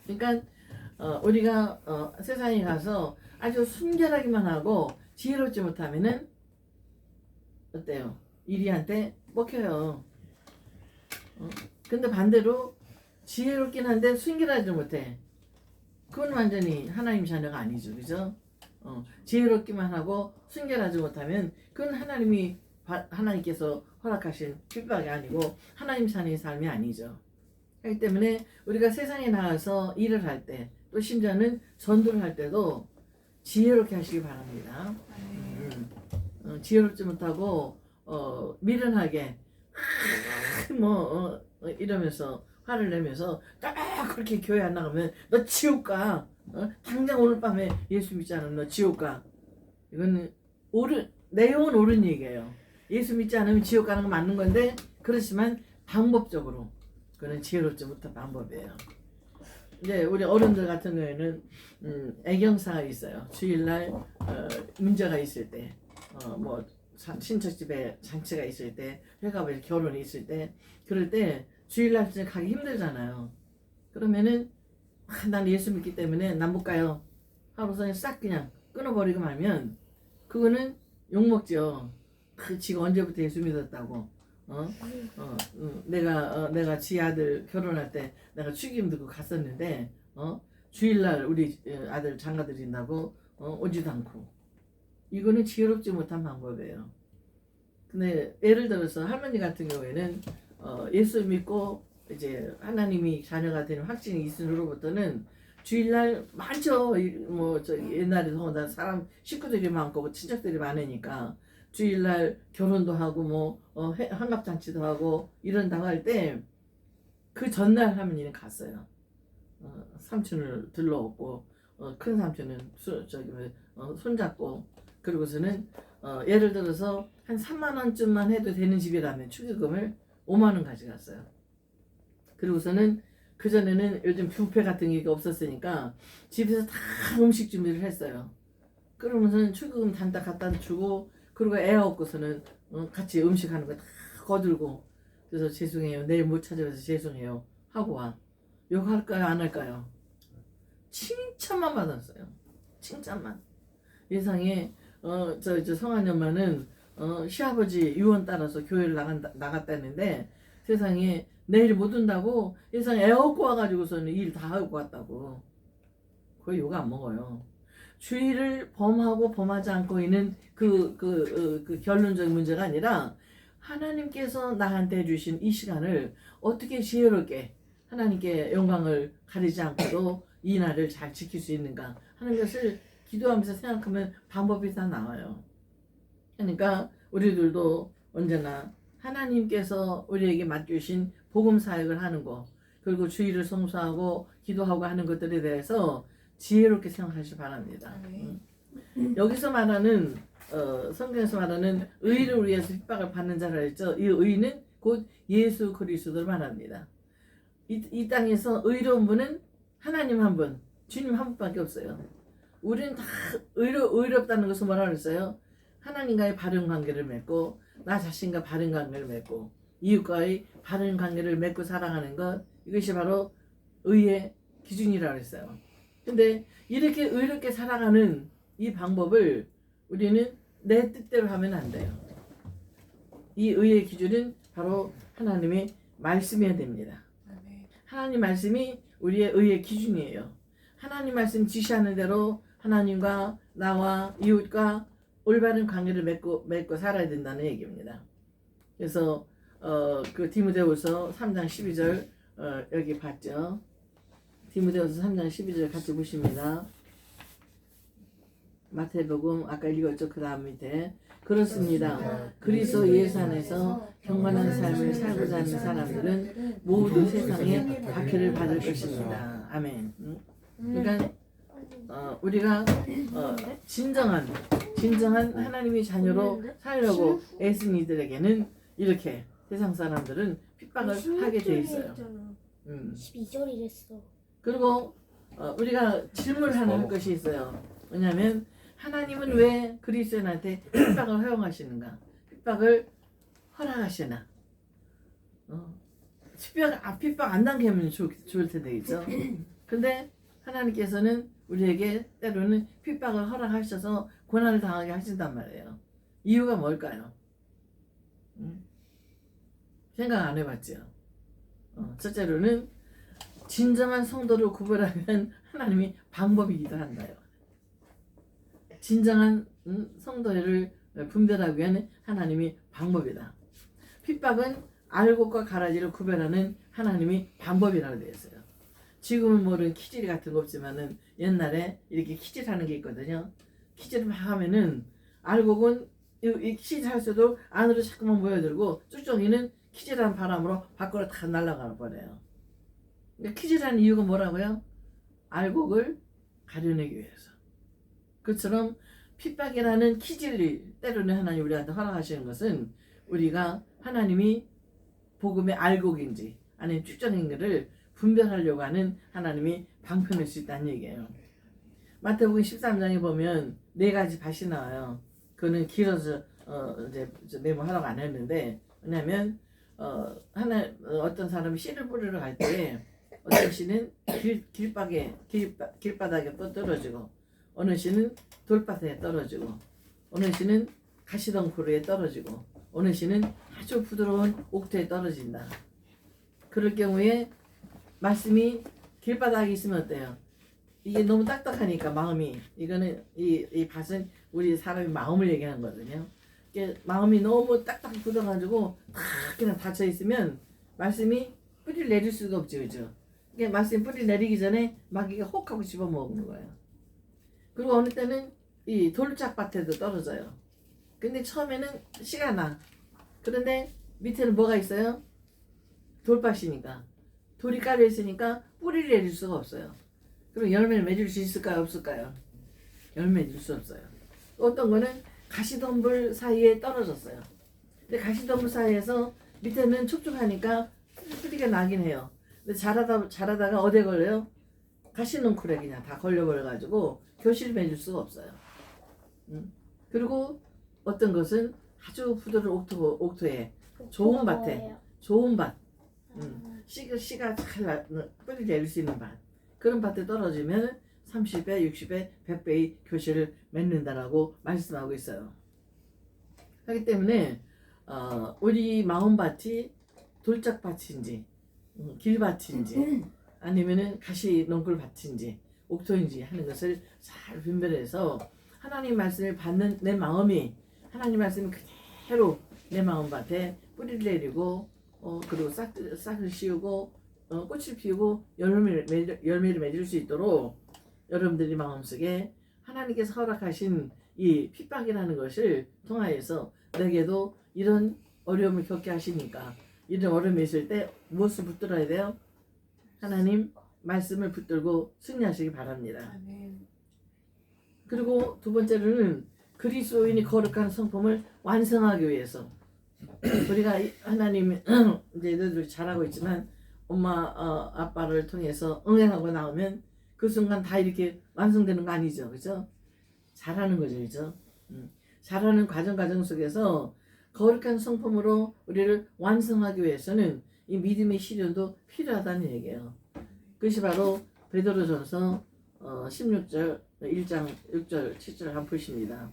그러니까 우리가 세상에 가서 아주 순결하기만 하고 지혜롭지 못하면은 어때요? 이리한테 먹혀요. 근데 반대로 지혜롭긴 한데 순결하지 못해. 그건 완전히 하나님 자녀가 아니죠, 그죠? 지혜롭기만 하고 순결하지 못하면 그건 하나님께서 허락하신 핍박이 아니고 하나님 자녀의 삶이 아니죠. 그렇기 때문에 우리가 세상에 나가서 일을 할 때, 또 심지어는 전도를 할 때도 지혜롭게 하시기 바랍니다. 지혜롭지 못하고 미련하게 이러면서 화를 내면서 딱 그렇게 교회 안 나가면 너 지옥 가. 당장 오늘 밤에 예수 믿지 않으면 너 지옥 가. 이거는 내용은 옳은 얘기예요. 예수 믿지 않으면 지옥 가는 거 맞는 건데 그렇지만 방법적으로 그건 지혜롭지 못한 방법이에요. 이제 우리 어른들 같은 경우에는 애경사가 있어요. 주일날 문제가 있을 때, 친척집에 잔치가 있을 때, 회가에 결혼이 있을 때, 그럴 때 주일날 가기 힘들잖아요. 그러면은 난 예수 믿기 때문에 난 못 가요 하고서 싹 그냥 끊어버리고 말면 그거는 욕먹죠. 지가 언제부터 예수 믿었다고. 내가 지 아들 결혼할 때 내가 축의금 들고 갔었는데 주일날 우리 아들 장가 드린다고 오지도 않고. 이거는 지혜롭지 못한 방법이에요. 근데 예를 들어서 할머니 같은 경우에는 예수 믿고 이제 하나님이 자녀가 되는 확신이 있은 후로부터는 주일날 많죠. 옛날에 더군다나 사람 식구들이 많고 친척들이 많으니까 주일날 결혼도 하고 환갑잔치도 하고 이런다고 할 때 그 전날 할머니는 갔어요. 삼촌을 들러오고 큰 삼촌은 손잡고 그리고서는 예를 들어서 한 3만 원쯤만 해도 되는 집이라면 축의금을 5만 원 가져갔어요. 그리고서는 그전에는 요즘 뷔페 같은 게 없었으니까 집에서 다 음식 준비를 했어요. 그러면서는 축의금 단딱 갖다 주고 그리고 애 없고서는 같이 음식하는 거 다 거들고 그래서 죄송해요. 내일 못 찾아와서 죄송해요. 하고 와. 욕할까요? 안 할까요? 칭찬만 받았어요. 칭찬만. 예상에 저 성한이 엄마는 시아버지 유언 따라서 교회를 나갔다는데 세상에 내일 못 온다고 예상에 애 얻고 와가지고서는 일 다 하고 왔다고. 거의 욕 안 먹어요. 주의를 범하고 범하지 않고 있는 그 결론적인 문제가 아니라 하나님께서 나한테 주신 이 시간을 어떻게 지혜롭게 하나님께 영광을 가리지 않고도 이 날을 잘 지킬 수 있는가 하는 것을 기도하면서 생각하면 방법이 다 나와요. 그러니까 우리들도 언제나 하나님께서 우리에게 맡기신 복음 사역을 하는 거 그리고 주의를 성수하고 기도하고 하는 것들에 대해서 지혜롭게 생각하시기 바랍니다. 여기서 말하는 성경에서 말하는 의를 위해서 핍박을 받는 자라 했죠. 이 의는 곧 예수 그리스도를 말합니다. 이 땅에서 의로운 분은 하나님 한 분, 주님 한 분밖에 없어요. 우리는 다 의롭다는 것은 뭐라 그랬어요? 하나님과의 바른 관계를 맺고 나 자신과 바른 관계를 맺고 이웃과의 바른 관계를 맺고 살아가는 것 이것이 바로 의의 기준이라고 했어요. 근데 이렇게 의롭게 살아가는 이 방법을 우리는 내 뜻대로 하면 안 돼요. 이 의의 기준은 바로 하나님의 말씀이어야 됩니다. 하나님 말씀이 우리의 의의 기준이에요. 하나님 말씀 지시하는 대로 하나님과 나와 이웃과 올바른 관계를 맺고 살아야 된다는 얘기입니다. 그래서 그 디모데후서 3장 12절 여기 봤죠. 디모데후서 3장 12절 같이 보십니다. 마태복음 아까 읽었죠. 그 다음 밑에 그렇습니다. 그리스도 예수 안에서 경건한 삶을 살고자 하는 사람들은 모두 세상에 박해를 받을 것입니다. 아멘. 그러니까 우리가 진정한 하나님의 자녀로 살려고 애쓴 이들에게는 이렇게 세상 사람들은 핍박을 하게 돼 있어요. 12절이랬어. 그리고 우리가 질문을 하나 할 것이 있어요. 왜냐하면 하나님은 왜 그리스도인한테 핍박을 허용하시는가? 핍박을 허락하시나? 핍박 안 당기면 좋을 텐데, 그죠? 근데 하나님께서는 우리에게 때로는 핍박을 허락하셔서 고난을 당하게 하신단 말이에요. 이유가 뭘까요? 생각 안 해봤죠? 첫째로는 진정한 성도를 구별하는 하나님이 방법이기도 한다요. 진정한 성도를 분별하기 위한 하나님이 방법이다. 핍박은 알곡과 가라지를 구별하는 하나님이 방법이라고 되어 있어요. 지금은 모르는 키질 같은 거 없지만은 옛날에 이렇게 키질하는 게 있거든요. 키질을 막 하면은 알곡은 이 키질할 수도 안으로 자꾸만 모여들고 쭉쭉이는 키질한 바람으로 밖으로 다 날아가 버려요. 그러니까 키질하는 이유가 뭐라고요? 알곡을 가려내기 위해서. 그처럼 핍박이라는 키질을 때로는 하나님 우리한테 허락하시는 것은 우리가 하나님이 복음의 알곡인지 아니면 쭉정인지를 분별하려고 하는 하나님이 방편일 수 있다는 얘기예요. 마태복음 13장에 보면 4가지 밭이 나와요. 그거는 길어서 이제 메모하라고 안 했는데 왜냐하면 어떤 사람이 씨를 뿌리러 갈 때 어떤 씨는 길바닥에 또 떨어지고 어느 씨는 돌밭에 떨어지고 어느 씨는 가시덩굴에 떨어지고 어느 씨는 아주 부드러운 옥토에 떨어진다. 그럴 경우에 말씀이 길바닥에 있으면 어때요? 이게 너무 딱딱하니까 마음이 이거는 이 밭은 우리 사람의 마음을 얘기하는 거거든요. 마음이 너무 딱딱 굳어가지고 탁 그냥 닫혀 있으면 말씀이 뿌리를 내릴 수가 없죠, 그죠? 말씀이 뿌리 내리기 전에 막 이게 혹 하고 집어 먹는 거예요. 그리고 어느 때는 이 돌짝밭에도 떨어져요. 근데 처음에는 씨가 나. 그런데 밑에는 뭐가 있어요? 돌밭이니까. 돌이 깔려 있으니까 뿌리를 내릴 수가 없어요. 그럼 열매를 맺을 수 있을까요? 없을까요? 열매 맺을 수 없어요. 어떤 거는 가시덤불 사이에 떨어졌어요. 근데 가시덤불 사이에서 밑에는 촉촉하니까 뿌리가 나긴 해요. 근데 자라다가 어디에 걸려요? 가시넝쿨에 그냥 다 걸려버려가지고 교실을 맺을 수가 없어요. 그리고 어떤 것은 아주 부드러운 옥토에 좋은 그거 밭에. 뭐예요? 좋은 밭, 아, 씨가 잘 뿌리 내릴 수 있는 밭, 그런 밭에 떨어지면 30배, 60배, 100배의 교실을 맺는다라고 말씀하고 있어요. 하기 때문에 우리 마음밭이 돌짝밭인지 길밭인지 아니면은 가시 넝굴밭인지 옥토인지 하는 것을 잘 분별해서 하나님 말씀을 받는 내 마음이 하나님 말씀을 그대로 내 마음밭에 뿌리를 내리고 그리고 싹을 씌우고 꽃을 피우고 열매를 맺을 수 있도록 여러분들이 마음속에 하나님께서 허락하신 이 핍박이라는 것을 통하여서 내게도 이런 어려움을 겪게 하시니까 이런 어려움이 있을 때 무엇을 붙들어야 돼요? 하나님 말씀을 붙들고 승리하시기 바랍니다. 아멘. 그리고 두 번째로는 그리스도인이 거룩한 성품을 완성하기 위해서 우리가 하나님 이제 너희들 잘하고 있지만 엄마 아빠를 통해서 응행하고 나오면 그 순간 다 이렇게 완성되는 거 아니죠, 그죠? 잘하는 거죠, 그죠? 잘하는 과정 속에서 거룩한 성품으로 우리를 완성하기 위해서는 이 믿음의 시련도 필요하다는 얘기예요. 그것이 바로 베드로전서 16절 1장 6절 7절 한번 보십니다.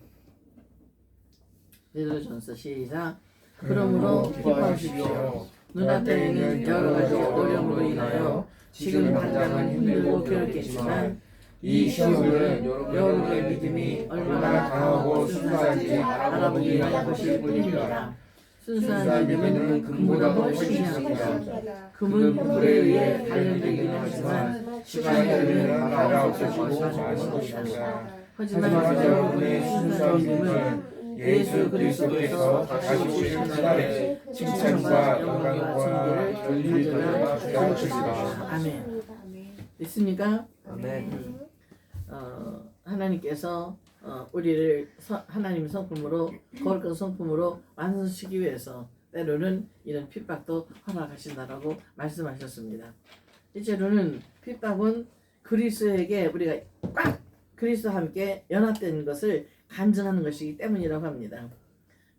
베드로전서 시작. 그러므로 기뻐하십시오. 눈앞에 있는 여러 가지 어려움으로 인하여 지금 당장은 힘들고 괴롭겠지만 이 시험은 여러분의 믿음이 얼마나 강하고 순수한지 알아보기 위한 것일 뿐입니다. 순수한 믿음은 금보다 훨씬 약합니다. 금은 불에 의해 단련되기는 하지만 시간이 흐르면 바로 없어지고 마는 것입니다. 하지만 여러분의 순수한 믿음은 예수 그리스도께서 다시 오실 그날에 칭찬과 영광과 존귀를 가져다 주시리라. 아멘. 있습니까? 아멘. 하나님께서 우리를 하나님 성품으로 거룩한 성품으로 완성시키기 위해서 때로는 이런 핍박도 허락하신다라고 말씀하셨습니다. 실제로는 핍박은 그리스도에게 우리가 꽉 그리스도와 함께 연합된 것을 간증하는 것이기 때문이라고 합니다.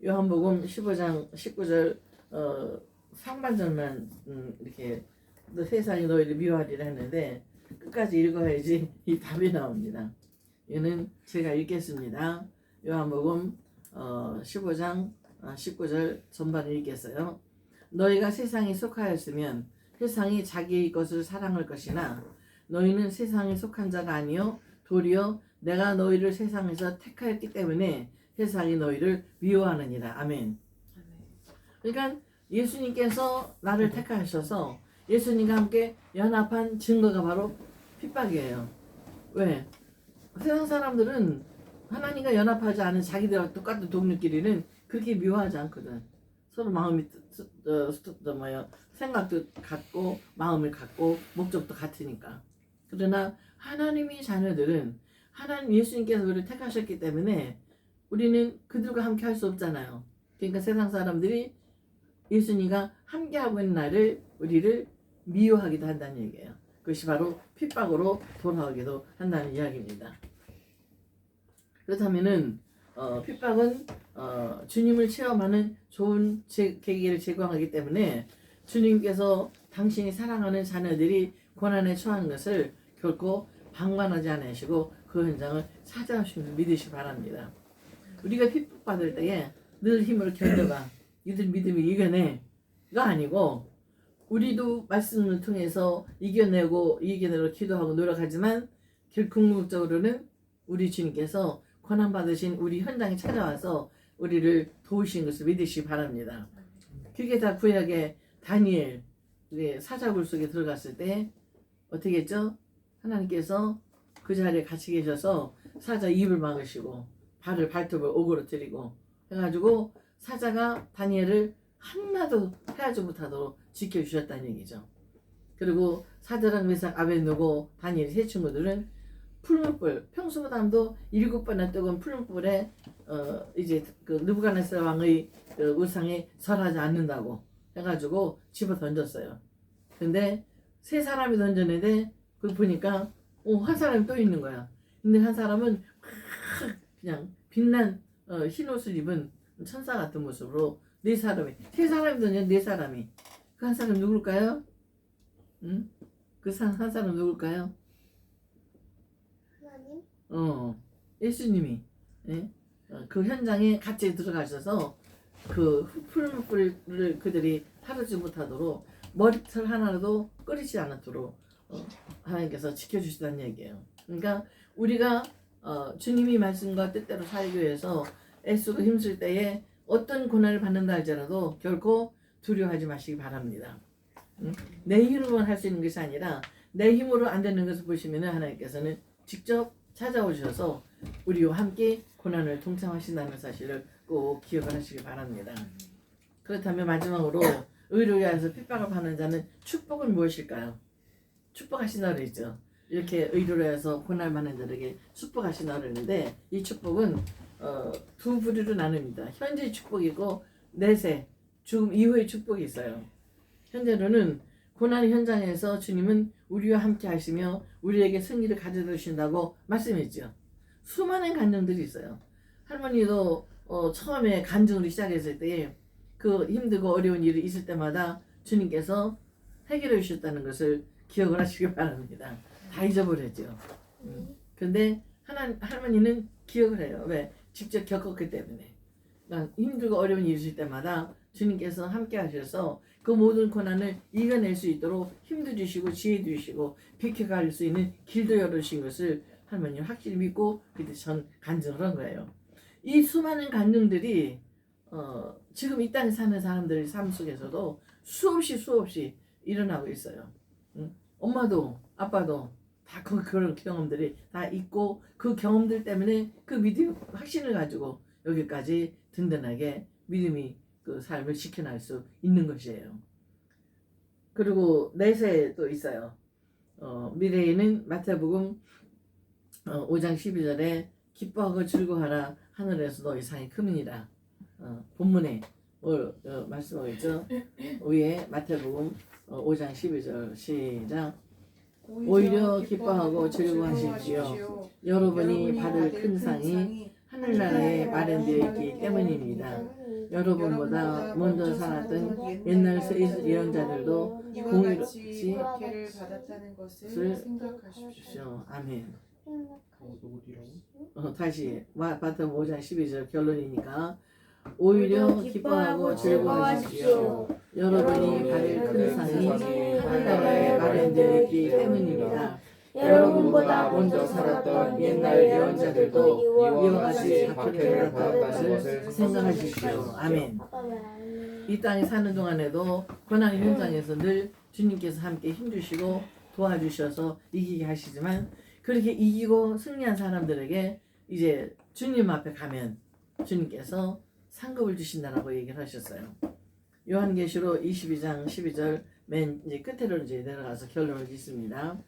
요한복음 15장 19절 상반절만 이렇게 세상이 너희를 미워하리라 했는데 끝까지 읽어야지 이 답이 나옵니다. 이는 제가 읽겠습니다. 요한복음 15장 19절 전반을 읽겠어요. 너희가 세상에 속하였으면 세상이 자기의 것을 사랑할 것이나 너희는 세상에 속한 자가 아니요 도리어 내가 너희를 세상에서 택하였기 때문에 세상이 너희를 미워하느니라. 아멘. 그러니까 예수님께서 나를 택하셔서 예수님과 함께 연합한 증거가 바로 핍박이에요. 왜? 세상 사람들은 하나님과 연합하지 않은 자기들과 똑같은 동료끼리는 그렇게 미워하지 않거든. 서로 마음이 생각도 같고 마음을 같고 목적도 같으니까. 그러나 하나님의 자녀들은 하나님 예수님께서 우리를 택하셨기 때문에 우리는 그들과 함께 할 수 없잖아요. 그러니까 세상 사람들이 예수님과 함께하고 있는 날을 우리를 미워하기도 한다는 얘기예요. 그것이 바로 핍박으로 돌아오기도 한다는 이야기입니다. 그렇다면은 핍박은 주님을 체험하는 좋은 계기를 제공하기 때문에 주님께서 당신이 사랑하는 자녀들이 고난에 처한 것을 결코 방관하지 않으시고 그 현장을 찾아오시는 믿으시기 바랍니다. 우리가 핍박받을 때에 늘 힘으로 견뎌봐. 이들 믿음이 이겨내가 아니고 우리도 말씀을 통해서 이겨내고 기도하고 노력하지만 궁극적으로는 우리 주님께서 고난받으신 우리 현장에 찾아와서 우리를 도우신 것을 믿으시기 바랍니다. 그게 다 구약의 다니엘 사자굴 속에 들어갔을 때 어떻게 했죠? 하나님께서 그 자리에 같이 계셔서 사자 입을 막으시고 발톱을 오그러뜨리고 해가지고 사자가 다니엘을 하나도 해하지 못하도록 지켜주셨다는 얘기죠. 그리고 사드락 메삭 아벳느고 다니엘 세 친구들은 풀무불 평소보다도 7배나 뜨거운 풀무불에 이제 그 느부갓네살 왕의 그 우상에 절하지 않는다고 해가지고 집어 던졌어요. 근데 세 사람이 던졌는데 그걸 보니까 한 사람이 또 있는 거야. 근데 한 사람은 그냥 빛난 흰 옷을 입은 천사 같은 모습으로 세 사람이거든요. 네 사람이. 그 한 사람 누굴까요? 응? 그 한 사람 누굴까요? 하나님? 예수님이 예? 그 현장에 같이 들어가셔서 그 풀무불을 그들이 다루지 못하도록 머리털 하나라도 끓이지 않도록 하나님께서 지켜주시다는 얘기예요. 그러니까 우리가 주님이 말씀과 뜻대로 살기 위해서 애쓰고 힘쓸 때에 어떤 고난을 받는다 할지라도 결코 두려워하지 마시기 바랍니다. 내 힘으로만 할 수 있는 것이 아니라 내 힘으로 안 되는 것을 보시면 하나님께서는 직접 찾아오셔서 우리와 함께 고난을 동참하신다는 사실을 꼭 기억을 하시기 바랍니다. 그렇다면 마지막으로 의를 위하여서 핍박을 받는 자는 축복은 무엇일까요? 축복하신다 그랬죠. 이렇게 의를 위하여서 고난을 받는 자에게 축복하신다 그랬는데 이 축복은 두 부류로 나눕니다. 현재의 축복이고 내세 죽음 이후의 축복이 있어요. 현재로는 고난의 현장에서 주님은 우리와 함께 하시며 우리에게 승리를 가져다 주신다고 말씀했죠. 수많은 간증들이 있어요. 할머니도 처음에 간증으로 시작했을 때에 그 힘들고 어려운 일이 있을 때마다 주님께서 해결해 주셨다는 것을 기억을 하시기 바랍니다. 다 잊어버렸죠. 근데 할머니는 기억을 해요. 왜? 직접 겪었기 때문에. 그러니까 힘들고 어려운 일이 있을 때마다 주님께서 함께 하셔서 그 모든 고난을 이겨낼 수 있도록 힘도 주시고 지혜도 주시고 비켜갈 수 있는 길도 열어주신 것을 할머니는 확실히 믿고 그때 전 간증을 한 거예요. 이 수많은 간증들이 지금 이 땅에 사는 사람들의 삶 속에서도 수없이 일어나고 있어요. 엄마도 아빠도 다 그런 경험들이 다 있고 그 경험들 때문에 그 믿음 확신을 가지고 여기까지 든든하게 믿음이 그 삶을 지켜낼 수 있는 것이에요. 그리고 내세도 있어요. 미래에는 마태복음 5장 12절에 기뻐하고 즐거워하라 하늘에서 너희 상이 크니라. 본문에 말씀하고 있죠. 위에 마태복음 5장 12절 시작. 오히려 기뻐하고 즐거워하십시오. 여러분이 받을 큰 상이 하늘나라에 마련되어 있기 때문입니다. 여러분보다 먼저 살았던 옛날 예언자들도 공의롭이 박해를 받았다는 것을 생각하십시오. 아멘. 어디라고? 다시 마태복음 5장 12절 결론이니까 오히려 기뻐하고 즐거워하십시오. 여러분이 받을 큰 상이 하늘나라에 마련되어 있기 때문입니다. 여러분보다 먼저 살았던 옛날 예언자들도 이와 같이 박해를 받았다는 것을 생각하십시오. 아멘. 이 땅에 사는 동안에도 고난의 현장에서 늘 주님께서 함께 힘주시고 도와주셔서 이기게 하시지만 그렇게 이기고 승리한 사람들에게 이제 주님 앞에 가면 주님께서 상급을 주신다라고 얘기를 하셨어요. 요한계시록 22장 12절 맨 이제 끝으로 이제 내려가서 결론을 짓습니다.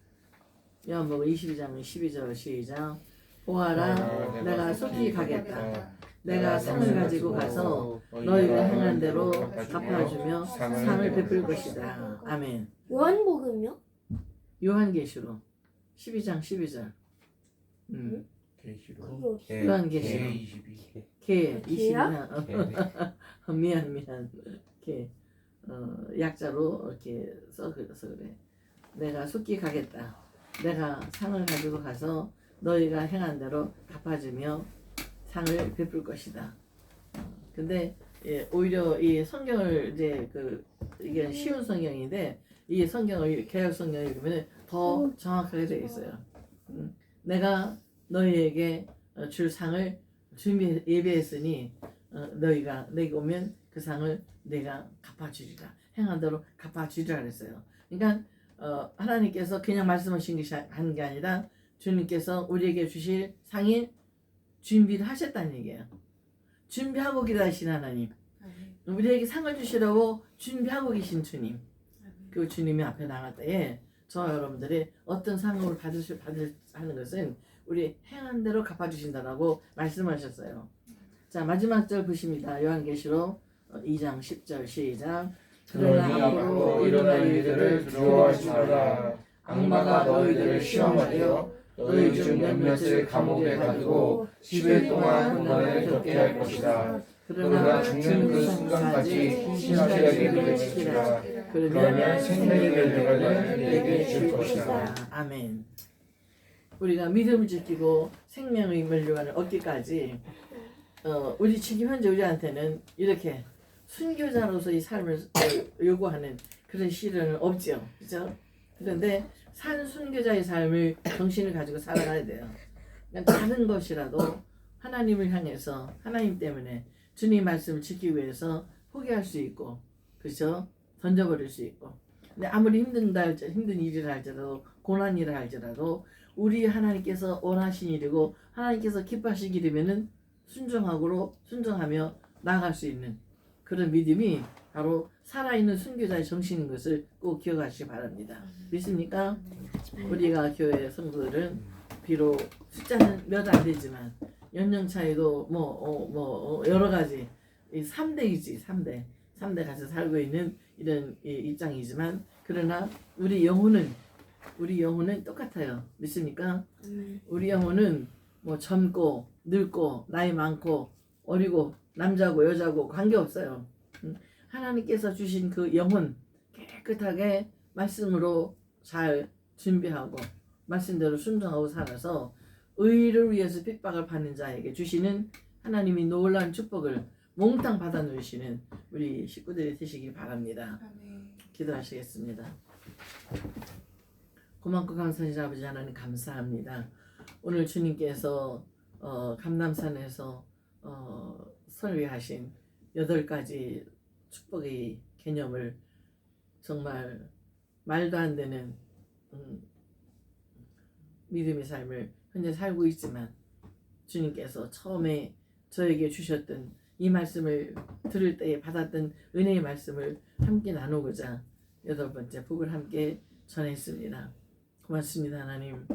요한복음 22장 12절 시작. 보아라 내가 속히 가겠다. 내가 상을 가지고 가서 너희가 행한 대로 갚아주며 상을 베풀 것이다. 아멘. 요한복음요? 요한계시록 12장 12절. 계시록. 요한계시록. 22. 개 개야? 22년. 미안. 개. 약자로 이렇게 써서 그래. 내가 속히 가겠다. 내가 상을 가지고 가서 너희가 행한 대로 갚아주며 상을 베풀 것이다. 근데 오히려 이 성경을 이제 이게 쉬운 성경인데 이 성경을 개역 성경을 읽으면 더 정확하게 되어 있어요. 내가 너희에게 줄 상을 준비 예배했으니 너희가 내게 오면 그 상을 내가 갚아주리라. 행한 대로 갚아주리라 그랬어요. 그러니까 하나님께서 그냥 말씀하신 것이 하는 게 아니라 주님께서 우리에게 주실 상이 준비를 하셨다는 얘기예요. 준비하고 기다리신 하나님, 우리에게 상을 주시라고 준비하고 계신 주님, 그 주님이 앞에 나갈 때에 저 여러분들이 어떤 상을 받을 하는 것은 우리 행한 대로 갚아주신다라고 말씀하셨어요. 자, 마지막 절 보십니다. 요한계시록 2장 10절 시작. 그러나 앞으로 일어날 일들을 두려워하지 말라. 악마가 너희들을 시험하여 너희 중 몇몇을 감옥에 가두고 10일 동안 고난을 겪게 할 것이다. 그러나 죽는 그 순간까지 신실하게 믿을 것이라. 그러면 생명의 멸류관을 내게 줄 것이다. 아멘. 우리가 믿음을 지키고 생명의 멸류관을 얻기까지 우리 지금 현재 우리한테는 이렇게 순교자로서의 삶을 요구하는 그런 시련은 없죠, 그죠? 그런데 산 순교자의 삶을 정신을 가지고 살아가야 돼요. 그러니까 작은 것이라도 하나님을 향해서 하나님 때문에 주님 말씀을 지키기 위해서 포기할 수 있고, 그렇죠? 던져버릴 수 있고. 근데 아무리 힘든 일이라 할지라도 고난 일이라 할지라도 우리 하나님께서 원하신 일이고 하나님께서 기뻐하신 일이면은 순종하며 나아갈 수 있는 그런 믿음이 바로 살아있는 순교자의 정신인 것을 꼭 기억하시기 바랍니다. 믿습니까? 우리가 교회 성도들은 비록 숫자는 몇 안 되지만 연령 차이도 여러 가지 3대이지 3대 같이 살고 있는 이런 입장이지만 그러나 우리 영혼은 똑같아요. 믿습니까? 우리 영혼은 젊고 늙고 나이 많고 어리고 남자고 여자고 관계없어요. 하나님께서 주신 그 영혼 깨끗하게 말씀으로 잘 준비하고 말씀대로 순종하고 살아서 의를 위해서 핍박을 받는 자에게 주시는 하나님이 놀라운 축복을 몽땅 받아 누리시는 우리 식구들이 되시길 바랍니다. 기도하시겠습니다. 고맙고 감사하신 아버지 하나님 감사합니다. 오늘 주님께서 감람산에서 설계하신 8가지 축복의 개념을 정말 말도 안 되는 믿음의 삶을 현재 살고 있지만 주님께서 처음에 저에게 주셨던 이 말씀을 들을 때에 받았던 은혜의 말씀을 함께 나누고자 8번째 복을 함께 전했습니다. 고맙습니다. 하나님.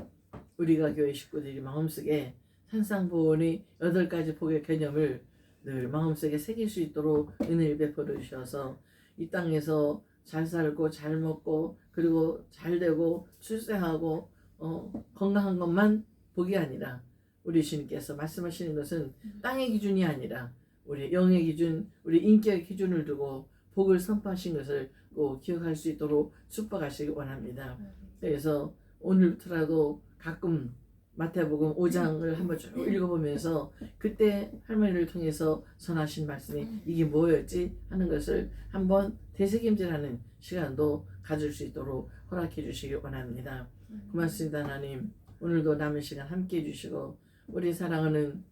우리가 교회 식구들이 마음속에 산상보온의 8가지 복의 개념을 늘 마음속에 새길 수 있도록 은혜를 베풀어 주셔서 이 땅에서 잘 살고 잘 먹고 그리고 잘 되고 출세하고 건강한 것만 복이 아니라 우리 주님께서 말씀하시는 것은 땅의 기준이 아니라 우리 영의 기준, 우리 인격의 기준을 두고 복을 선포하신 것을 꼭 기억할 수 있도록 축복하시기 원합니다. 그래서 오늘부터라도 가끔 마태복음 5장을 한번 쭉 읽어보면서 그때 할머니를 통해서 전하신 말씀이 이게 뭐였지 하는 것을 한번 되새김질하는 시간도 가질 수 있도록 허락해 주시기 원합니다. 고맙습니다. 하나님. 오늘도 남은 시간 함께 해주시고 우리 사랑하는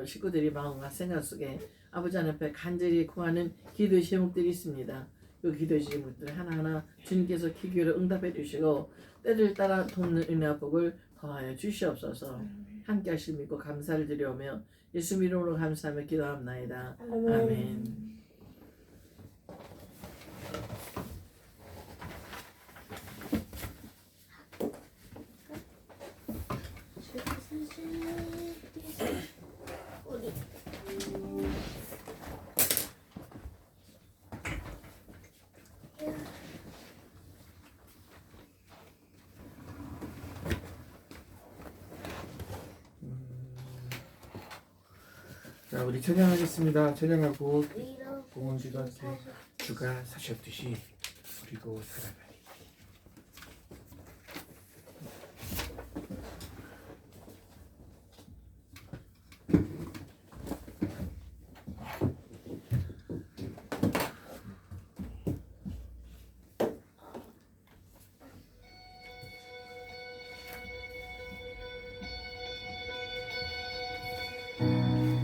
식구들이 마음과 생각 속에 아버지 하나님 앞에 간절히 구하는 기도의 제목들이 있습니다. 그 기도의 제목들 하나하나 주님께서 기교로 응답해 주시고 때를 따라 돕는 은혜와 복을 더하여 주시옵소서. 함께 하실 믿고 감사를 드리오며 예수 이름으로 감사하며 기도합나이다. 아멘. 자, 우리 찬양하겠습니다. 찬양하고 봉헌 기도할 때 주가 사셨듯이 우리도 살아가리.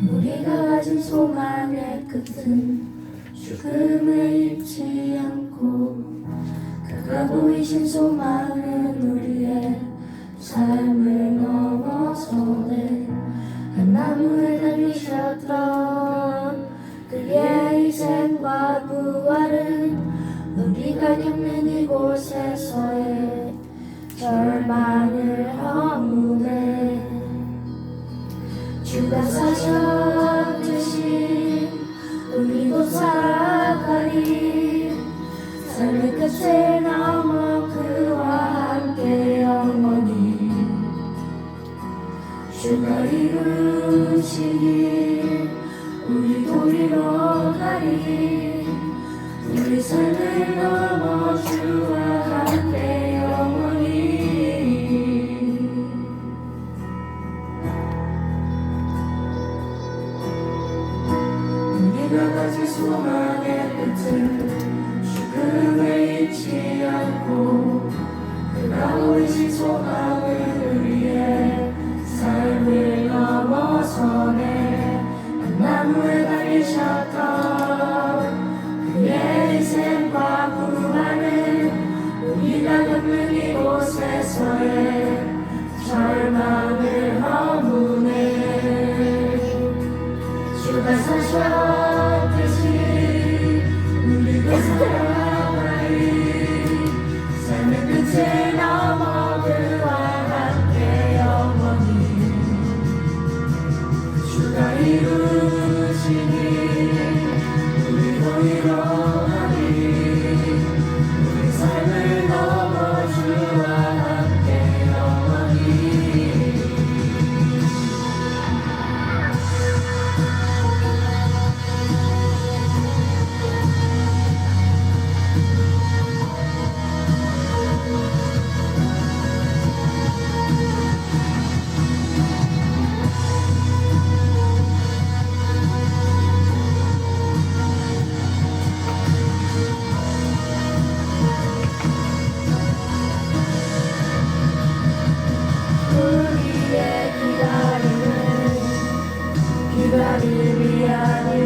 우리가 가진 소망의 끝은 죽음을 잃지 않고 그가 보이신 소망은 우리의 삶을 넘어서는 한 나무에 달리셨던 그의 희생과 부활은 우리가 겪는 이곳에서의 절망을 허무네. 주가 사셨듯이 우리도 살아가리. 삶의 끝에 넘어 그와 함께 영원히 우리 삶을 넘어 주와 함께 영원히 우리가 가진 소망의 끝은 죽음을 잊지 않고 그가 보이신 소망을 위해 삶을 넘어서네 나무에 달리셨던 그의 희생과 부활은 우리가 겪는 이곳에서의 절망을 허무네 주가 사셨듯이 우리도 살아가리 삶의 끝을 넘어 그와 함께 영원히 주가 이루시니 우리도 이루하리 우리 삶을 넘어 주와 함께 영원히 우리의 기다림이 아닌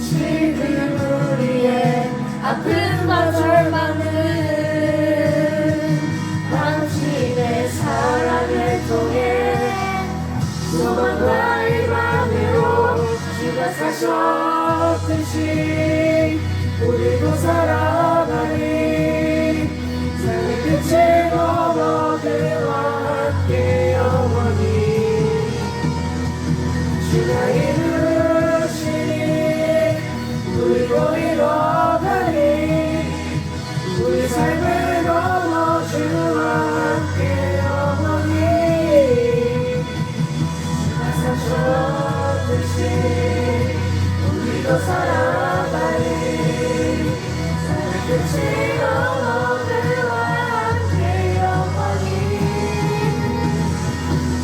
지금 우리의 아픔과 절망은 당신의 사랑을 통해 소망과 희망으로 주가 사셨듯이 우리도 살아가니 삶의 끝을 넘어 그와 함께 영원히 주가 이루시니 우리도 이뤄가니 우리 삶을 넘어 주와 함께 영원히 주가 사셨듯이 우리도 살아가니 삶의 끝을 넘어 그와 함께 영원히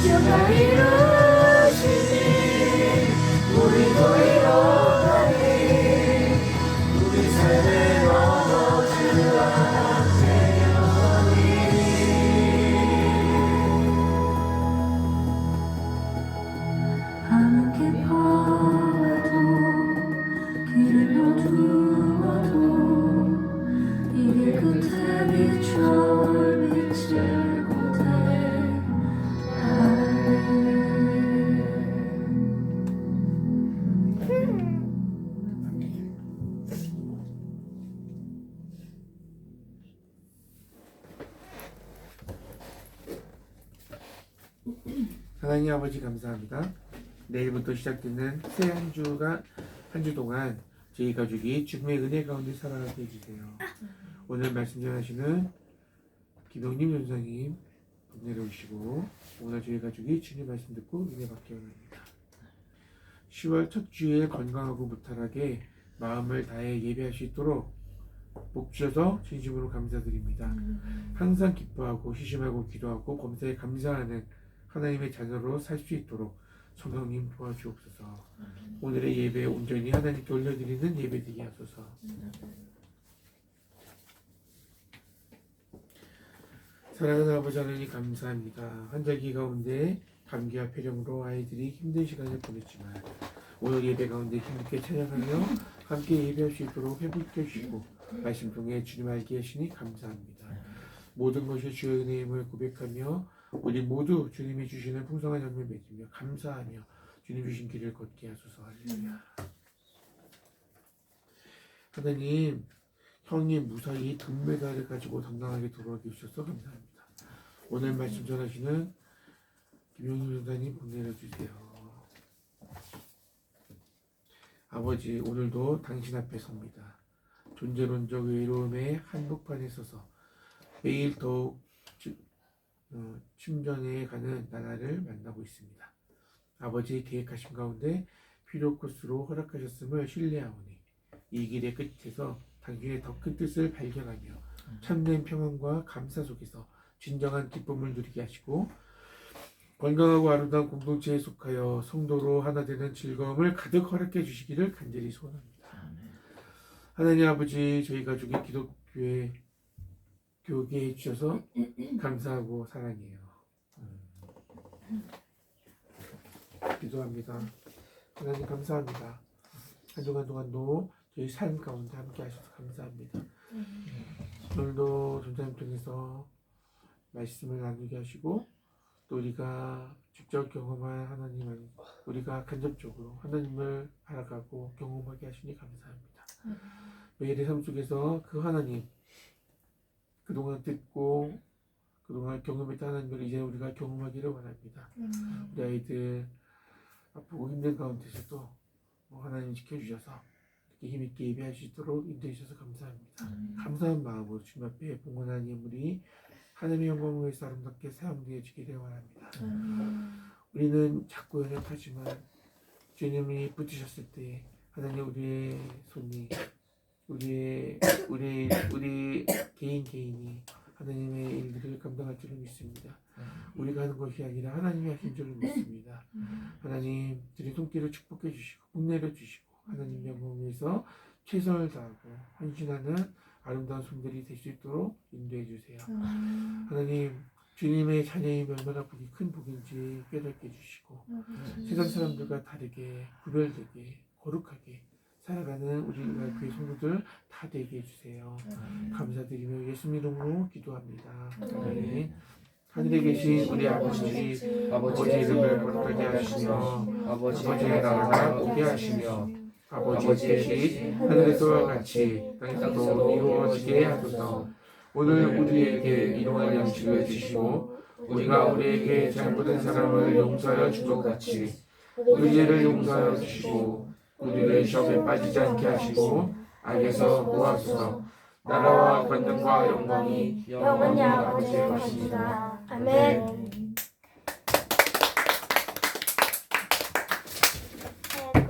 주가 이루시니 우리도 이뤄가니 우리 삶을 넘어 주와 함께 영원히 함께 파도 길을 어두워도 이길 끝에 비춰올 빛을 고대 하나님 아버지 감사합니다. 내일부터 시작되는 새 한 주 동안 저희 가족이 주님의 은혜 가운데 살아가게 해주세요. 오늘 말씀 전하시는 김영림 전사님 복 내려오시고 오늘 저희 가족이 주님 말씀 듣고 은혜 받기 원합니다. 10월 첫 주일 건강하고 무탈하게 마음을 다해 예배할 수 있도록 복 주셔서 진심으로 감사드립니다. 항상 기뻐하고 시심하고 기도하고 범사에 감사하는 하나님의 자녀로 살 수 있도록 성령님 도와주옵소서. 오늘의 예배 온전히 하나님께 올려드리는 예배 되게 하소서. 사랑하는 아버지 하나님 감사합니다. 환절기 가운데 감기와 폐렴으로 아이들이 힘든 시간을 보냈지만 오늘 예배 가운데 힘있게 찬양하며 함께 예배할 수 있도록 회복해 주시고 말씀 통해 주님 알게 하시니 감사합니다. 모든 것이 주의 은혜임을 고백하며 우리 모두 주님이 주시는 풍성한 열매 맺으며 감사하며 주님 주신 길을 걷게 하소서. 할렐루야. 하나님, 형님 무사히 금메달을 가지고 당당하게 돌아오게 해주셔서 감사합니다. 오늘 말씀 전하시는 김용희 전사님 복 내려주세요. 아버지, 오늘도 당신 앞에 섭니다. 존재론적 외로움의 한복판에 서서 매일 더욱 침전해 가는 나날을 만나고 있습니다. 아버지 계획하신 가운데 필요 코스로 허락하셨음을 신뢰하오니 이 길의 끝에서 당신의 더 큰 뜻을 발견하며 참된 평안과 감사 속에서 진정한 기쁨을 누리게 하시고 건강하고 아름다운 공동체에 속하여 성도로 하나 되는 즐거움을 가득 허락해 주시기를 간절히 소원합니다. 하나님 아버지, 저희 가족의 기독교회 교육해 주셔서 감사하고 사랑해요. 기도합니다. 하나님 감사합니다. 한 주간 동안도 저희 삶 가운데 함께 하셔서 감사합니다. 오늘도 전자님 통해서 말씀을 나누게 하시고 또 우리가 직접 경험한 하나님, 우리가 간접적으로 하나님을 알아가고 경험하게 하시니 감사합니다. 매일의 삶 속에서 그 하나님, 그동안 듣고 그동안 경험했던 하나님을 이제 우리가 경험하기를 원합니다. 우리 아이들 아프고 힘든 가운데서도 하나님 지켜주셔서 이렇게 힘있게 예배할 수 있도록 인도해 주셔서 감사합니다. 감사한 마음으로 주님 앞에 봉헌한 예물이 하나님의 영광을 위해서 아름답게 사용되어지기를 원합니다. 우리는 자꾸 연약하지만 주님이 붙으셨을 때 하나님 우리의 손이 우리 개인이 하나님의 일들을 감당할 줄을 믿습니다. 우리가 하는 것이 아니라 하나님이 하신 줄을 믿습니다. 하나님 들의 손길을 축복해 주시고 복내려 주시고 하나님 영광을 위해서 최선을 다하고 헌신하는 아름다운 손들이 될 수 있도록 인도해 주세요. 하나님 주님의 자녀임이 얼마나 복이 큰 복인지 깨닫게 해주시고 세상 사람들과 다르게 구별되게 거룩하게 살아가는 우리 교회 성도들 다 되게 해주세요. 감사드리며 예수님 이름으로 기도합니다. 아멘. 하늘에 계신 우리 아버지, 아버지의 이름을 거룩하게 하시며 아버지의 나라가 오게 하시며 아버지의 뜻이 하늘에서와 같이 땅에서도 이루어지게 하소서. 오늘 우리에게 일용할 양식을 주시고 우리가 우리에게 잘못한 사람을 용서하여 준 것 같이 우리 죄를 용서하여 주시고 우리를 시험에 빠지지 않게 하시고 악에서 구하소서. 나라와 권능과 영광이 영원히 아버지의 것입니다. 아멘.